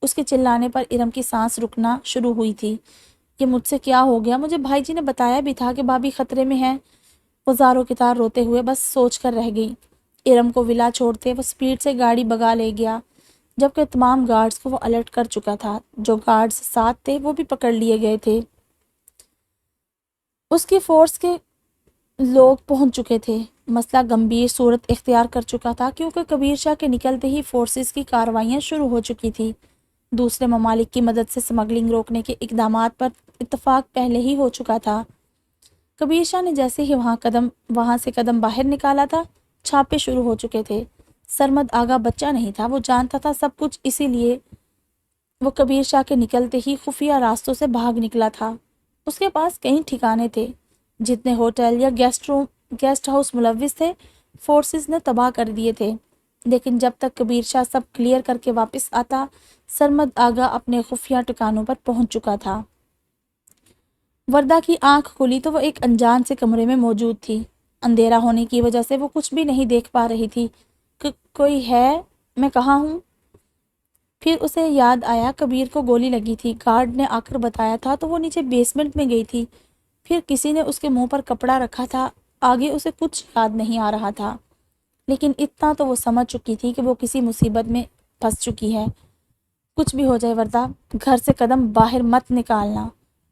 Speaker 1: اس کے چلانے پر ارم کی سانس رکنا شروع ہوئی تھی۔ یہ مجھ سے کیا ہو گیا؟ مجھے بھائی جی نے بتایا بھی تھا کہ بھابھی خطرے میں ہے۔ وہ زاروں کی طرح روتے ہوئے بس سوچ کر رہ گئی۔ ارم کو ولا چھوڑتے وہ سپیڈ سے گاڑی بگا لے گیا، جبکہ تمام گارڈز کو وہ الرٹ کر چکا تھا۔ جو گارڈز ساتھ تھے وہ بھی پکڑ لیے گئے تھے۔ اس کی فورس کے لوگ پہنچ چکے تھے۔ مسئلہ گمبھیر صورت اختیار کر چکا تھا، کیونکہ کبیر شاہ کے نکلتے ہی فورسز کی کارروائیاں شروع ہو چکی تھی۔ دوسرے ممالک کی مدد سے سمگلنگ روکنے کے اقدامات پر اتفاق پہلے ہی ہو چکا تھا۔ کبیر شاہ نے جیسے ہی وہاں سے قدم باہر نکالا تھا، چھاپے شروع ہو چکے تھے۔ سرمد آگا بچہ نہیں تھا، وہ جانتا تھا سب کچھ، اسی لیے وہ کبیر شاہ کے نکلتے ہی خفیہ راستوں سے بھاگ نکلا تھا۔ اس کے پاس کئی ٹھکانے تھے، جتنے ہوٹل یا گیسٹ ہاؤس ملوث تھے، فورسز نے تباہ کر دیے تھے۔ لیکن جب تک کبیر شاہ سب کلیئر کر کے واپس آتا، سرمد آگا اپنے خفیہ ٹھکانوں پر پہنچ چکا تھا۔ وردہ کی آنکھ کھلی تو وہ ایک انجان سے کمرے میں موجود تھی۔ اندھیرا ہونے کی وجہ سے وہ کچھ بھی نہیں دیکھ پا رہی تھی۔ کوئی ہے؟ میں کہاں ہوں؟ پھر اسے یاد آیا کبیر کو گولی لگی تھی، گارڈ نے آ کر بتایا تھا تو وہ نیچے بیسمنٹ میں گئی تھی۔ پھر کسی نے اس کے منہ پر کپڑا رکھا تھا۔ آگے اسے کچھ یاد نہیں آ رہا تھا، لیکن اتنا تو وہ سمجھ چکی تھی کہ وہ کسی مصیبت میں پھنس چکی ہے۔ کچھ بھی ہو جائے وردہ، گھر سے قدم باہر مت نکالنا۔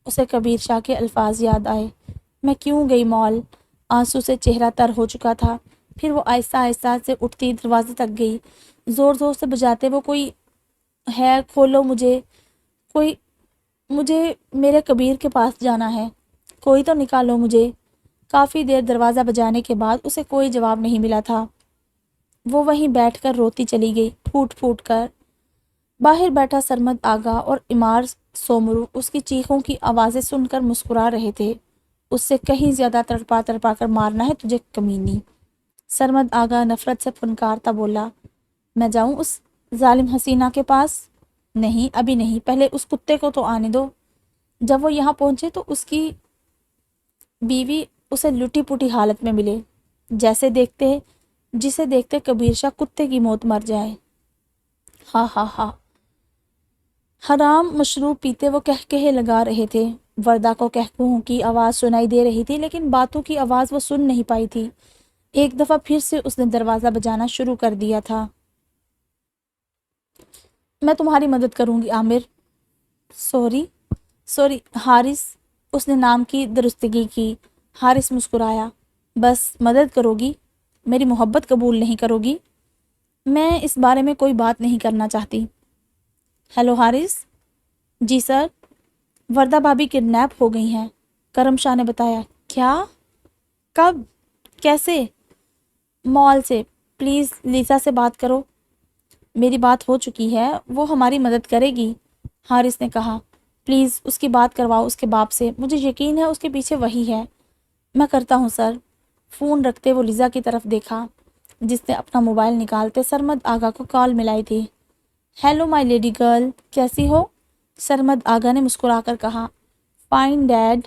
Speaker 1: اسے کبیر شاہ کے الفاظ یاد آئے۔ میں کیوں گئی مال؟ آنسو سے چہرہ تر ہو چکا تھا۔ پھر وہ آہستہ آہستہ سے اٹھتی دروازے تک گئی، زور زور سے بجاتے وہ، کوئی ہے کھولو مجھے میرے کبیر کے پاس جانا ہے، کوئی تو نکالو مجھے۔ کافی دیر دروازہ بجانے کے بعد اسے کوئی جواب نہیں ملا تھا۔ وہ وہیں بیٹھ کر روتی چلی گئی، پھوٹ پھوٹ کر۔ باہر بیٹھا سرمد آگا اور امار سومرو اس کی چیخوں کی آوازیں سن کر مسکرا رہے تھے۔ اس سے کہیں زیادہ تڑپا کر مارنا ہے تجھے کمینی۔ سرمد آگا نفرت سے پھنکارتا بولا۔ میں جاؤں اس ظالم حسینہ کے پاس؟ نہیں، ابھی نہیں، پہلے اس کتے کو تو آنے دو۔ جب وہ یہاں پہنچے تو اس کی بیوی اسے لٹی پٹی حالت میں ملے، جسے دیکھتے کبیر شاہ کتے کی موت مر جائے۔ ہا ہا ہا۔ حرام مشروب پیتے وہ کہکہے لگا رہے تھے۔ وردہ کو کہکہوں کی آواز سنائی دے رہی تھی، لیکن باتوں کی آواز وہ سن نہیں پائی تھی۔ ایک دفعہ پھر سے اس نے دروازہ بجانا شروع کر دیا تھا۔ میں تمہاری مدد کروں گی عامر۔ سوری حارث، اس نے نام کی درستگی کی۔ حارث مسکرایا۔ بس مدد کرو گی، میری محبت قبول نہیں کرو گی؟ میں اس بارے میں کوئی بات نہیں کرنا چاہتی۔ ہیلو حارث۔ جی سر۔ وردہ بھابھی کڈنیپ ہو گئی ہیں، کرم شاہ نے بتایا۔ کیا؟ کب؟ کیسے؟ مال سے۔ پلیز لیسا سے بات کرو۔ میری بات ہو چکی ہے، وہ ہماری مدد کرے گی، حارث نے کہا۔ پلیز اس کی بات کرواؤ اس کے باپ سے، مجھے یقین ہے اس کے پیچھے وہی ہے۔ میں کرتا ہوں سر۔ فون رکھتے وہ لیزا کی طرف دیکھا، جس نے اپنا موبائل نکالتے سرمد آگا کو کال ملائی تھی۔ ہیلو مائی لیڈی گرل، کیسی ہو؟ سرمد آگا نے مسکرا کر کہا۔ فائن ڈیڈ،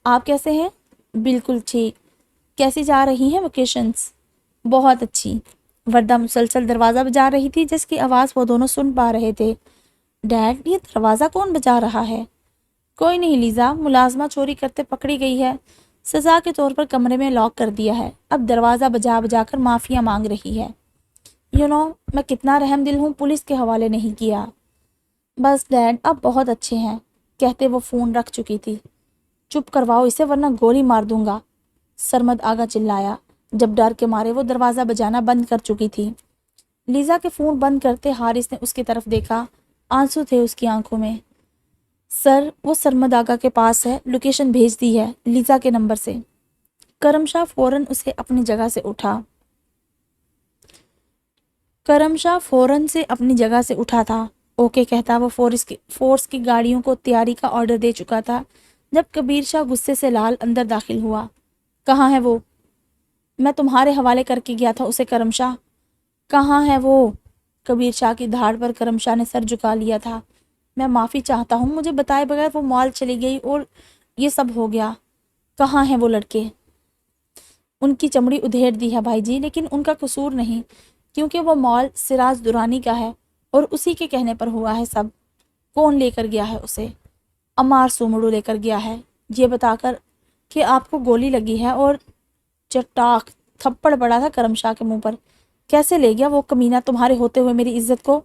Speaker 1: آپ کیسے ہیں؟ بالکل ٹھیک۔ کیسی جا رہی ہیں ویکیشنز؟ بہت اچھی۔ وردہ مسلسل دروازہ بجا رہی تھی جس کی آواز وہ دونوں سن پا رہے تھے۔ ڈیڈ، یہ دروازہ کون بجا رہا ہے؟ کوئی نہیں لیزا، ملازمہ چوری کرتے پکڑی گئی ہے، سزا کے طور پر کمرے میں لاک کر دیا ہے، اب دروازہ بجا بجا کر معافیا مانگ رہی ہے۔ میں کتنا رحم دل ہوں، پولیس کے حوالے نہیں کیا۔ بس ڈیڈ، آپ بہت اچھے ہیں، کہتے وہ فون رکھ چکی تھی۔ چپ کرواؤ اسے ورنہ گولی مار دوں گا، سرمد آگا چلایا، جب ڈر کے مارے وہ دروازہ بجانا بند کر چکی تھی۔ لیزا کے فون بند کرتے حارث نے اس کی طرف دیکھا، آنسو تھے اس کی آنکھوں میں۔ سر، وہ سرمد آگا کے پاس ہے، لوکیشن بھیج دی ہے لیزا کے نمبر سے۔ کرم شاہ فوراً اپنی جگہ سے اٹھا تھا۔ اوکے کہتا وہ فورس کی گاڑیوں کو تیاری کا آرڈر دے چکا تھا جب کبیر شاہ غصے سے لال اندر داخل ہوا۔ کہاں ہے وہ؟ میں تمہارے حوالے کر کے گیا تھا اسے کرم شاہ۔ کہاں ہے وہ؟ کبیر شاہ کی دھاڑ پر کرم شاہ نے سر جھکا لیا تھا۔ میں معافی چاہتا ہوں، مجھے بتائے بغیر وہ مال چلی گئی اور یہ سب ہو گیا۔ کہاں ہیں وہ لڑکے؟ ان کی چمڑی ادھیڑ دی ہے بھائی جی، لیکن ان کا قصور نہیں، کیونکہ وہ مال سراج دورانی کا ہے اور اسی کے کہنے پر ہوا ہے سب۔ کون لے کر گیا ہے اسے؟ عمار سومڑو لے کر گیا ہے، یہ بتا کر کہ آپ کو گولی لگی ہے اور چٹاک تھپڑ پڑا تھا کرم شاہ کے منہ پر۔ کیسے لے گیا وہ کمینہ تمہارے ہوتے ہوئے میری عزت کو؟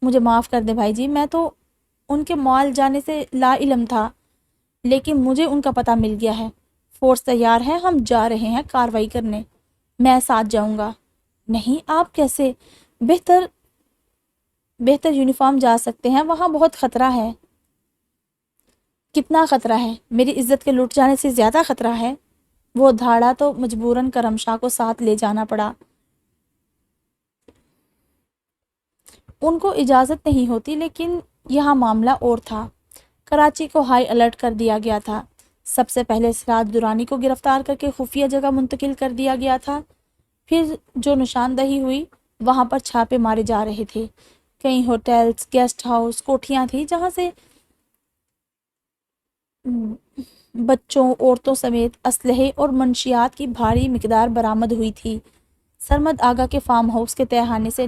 Speaker 1: مجھے معاف کر دے بھائی جی، میں تو ان کے مال جانے سے لا علم تھا، لیکن مجھے ان کا پتہ مل گیا ہے۔ فورس تیار ہے، ہم جا رہے ہیں کارروائی کرنے۔ میں ساتھ جاؤں گا۔ نہیں، آپ کیسے؟ بہتر یونیفارم جا سکتے ہیں، وہاں بہت خطرہ ہے۔ کتنا خطرہ ہے؟ میری عزت کے لٹ جانے سے زیادہ خطرہ ہے۔ وہ دھاڑا تو مجبوراً کرم شاہ کو ساتھ لے جانا پڑا۔ ان کو اجازت نہیں ہوتی، لیکن یہاں معاملہ اور تھا۔ کراچی کو ہائی الرٹ کر دیا گیا تھا۔ سب سے پہلے سراج دورانی کو گرفتار کر کے خفیہ جگہ منتقل کر دیا گیا تھا، پھر جو نشاندہی ہوئی وہاں پر چھاپے مارے جا رہے تھے۔ کئی ہوٹلز، گیسٹ ہاؤس، کوٹھیاں تھیں جہاں سے بچوں، عورتوں سمیت اسلحے اور منشیات کی بھاری مقدار برآمد ہوئی تھی۔ سرمد آگا کے فارم ہاؤس کے تہخانے سے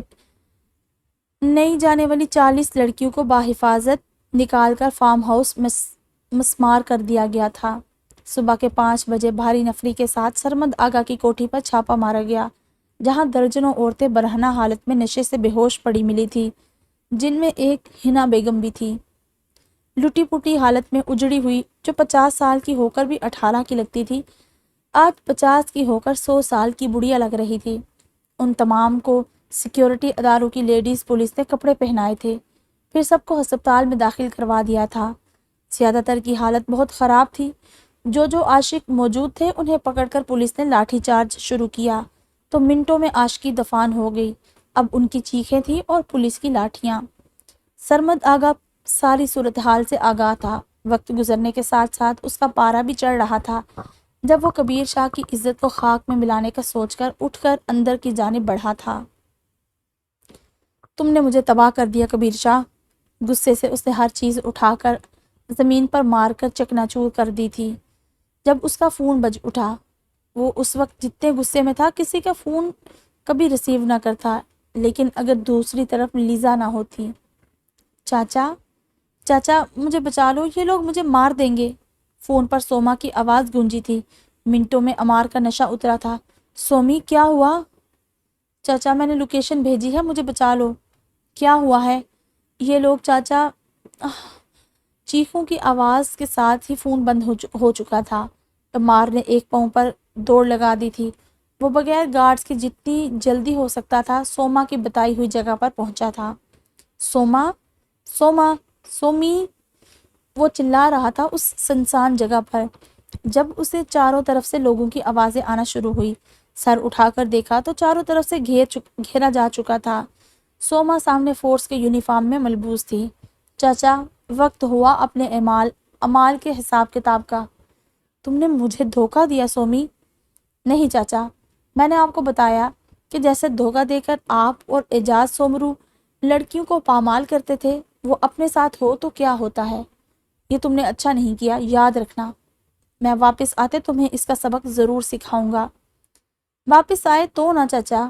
Speaker 1: نہیں جانے والی 40 لڑکیوں کو بحفاظت نکال کر فارم ہاؤس مسمار کر دیا گیا تھا۔ صبح کے 5 بجے بھاری نفری کے ساتھ سرمد آگا کی کوٹھی پر چھاپا مارا گیا، جہاں درجنوں عورتیں برہنہ حالت میں نشے سے بے ہوش پڑی ملی تھی، جن میں ایک ہنا بیگم بھی تھی، لٹی پٹی حالت میں اجڑی ہوئی، جو 50 سال کی ہو کر بھی 18 کی لگتی تھی، آج 50 کی ہو کر 100 سال کی بڑھیا لگ رہی تھی۔ ان تمام کو سیکیورٹی اداروں کی لیڈیز پولیس نے کپڑے پہنائے تھے، پھر سب کو ہسپتال میں داخل کروا دیا تھا۔ زیادہ تر کی حالت بہت خراب تھی۔ جو عاشق موجود تھے انہیں پکڑ کر پولیس نے لاٹھی چارج شروع کیا تو منٹوں میں عاشقی دفان ہو گئی۔ اب ان کی چیخیں تھیں اور پولیس کی لاٹھیاں۔ سرمد آگا ساری صورتحال سے آگاہ تھا۔ وقت گزرنے کے ساتھ ساتھ اس کا پارا بھی چڑھ رہا تھا۔ جب وہ کبیر شاہ کی عزت کو خاک میں ملانے کا سوچ کر اٹھ کر اندر کی جانب بڑھا تھا۔ تم نے مجھے تباہ کر دیا کبیر شاہ۔ غصے سے اس نے ہر چیز اٹھا کر زمین پر مار کر چکنا چور کر دی تھی۔ جب اس کا فون بج اٹھا، وہ اس وقت جتنے غصے میں تھا کسی کا فون کبھی ریسیو نہ کرتا، لیکن اگر دوسری طرف لیزا نہ ہوتی۔ چاچا مجھے بچا لو، یہ لوگ مجھے مار دیں گے۔ فون پر سوما کی آواز گونجی تھی۔ منٹوں میں عمار کا نشہ اترا تھا۔ سومی، کیا ہوا؟ چاچا، میں نے لوکیشن بھیجی ہے، مجھے بچا لو۔ کیا ہوا ہے؟ یہ لوگ چاچا۔ چیخوں کی آواز کے ساتھ ہی فون بند ہو چکا تھا۔ عمار نے ایک پاؤں پر دوڑ لگا دی تھی۔ وہ بغیر گارڈز کے جتنی جلدی ہو سکتا تھا سوما کی بتائی ہوئی جگہ پر پہنچا تھا۔ سوما، سوما، سومی، وہ چلا رہا تھا اس سنسان جگہ پر۔ جب اسے چاروں طرف سے لوگوں کی آوازیں آنا شروع ہوئی، سر اٹھا کر دیکھا تو چاروں طرف سے گھیرا جا چکا تھا۔ سوما سامنے فورس کے یونیفارم میں ملبوس تھی۔ چاچا، وقت ہوا اپنے اعمال کے حساب کتاب کا۔ تم نے مجھے دھوکہ دیا سومی۔ نہیں چاچا، میں نے آپ کو بتایا کہ جیسے دھوکہ دے کر آپ اور اعجاز سومرو لڑکیوں کو پامال کرتے تھے، وہ اپنے ساتھ ہو تو کیا ہوتا ہے۔ یہ تم نے اچھا نہیں کیا، یاد رکھنا۔ میں واپس آتے تمہیں اس کا سبق ضرور سکھاؤں گا۔ واپس آئے تو نہ چاچا،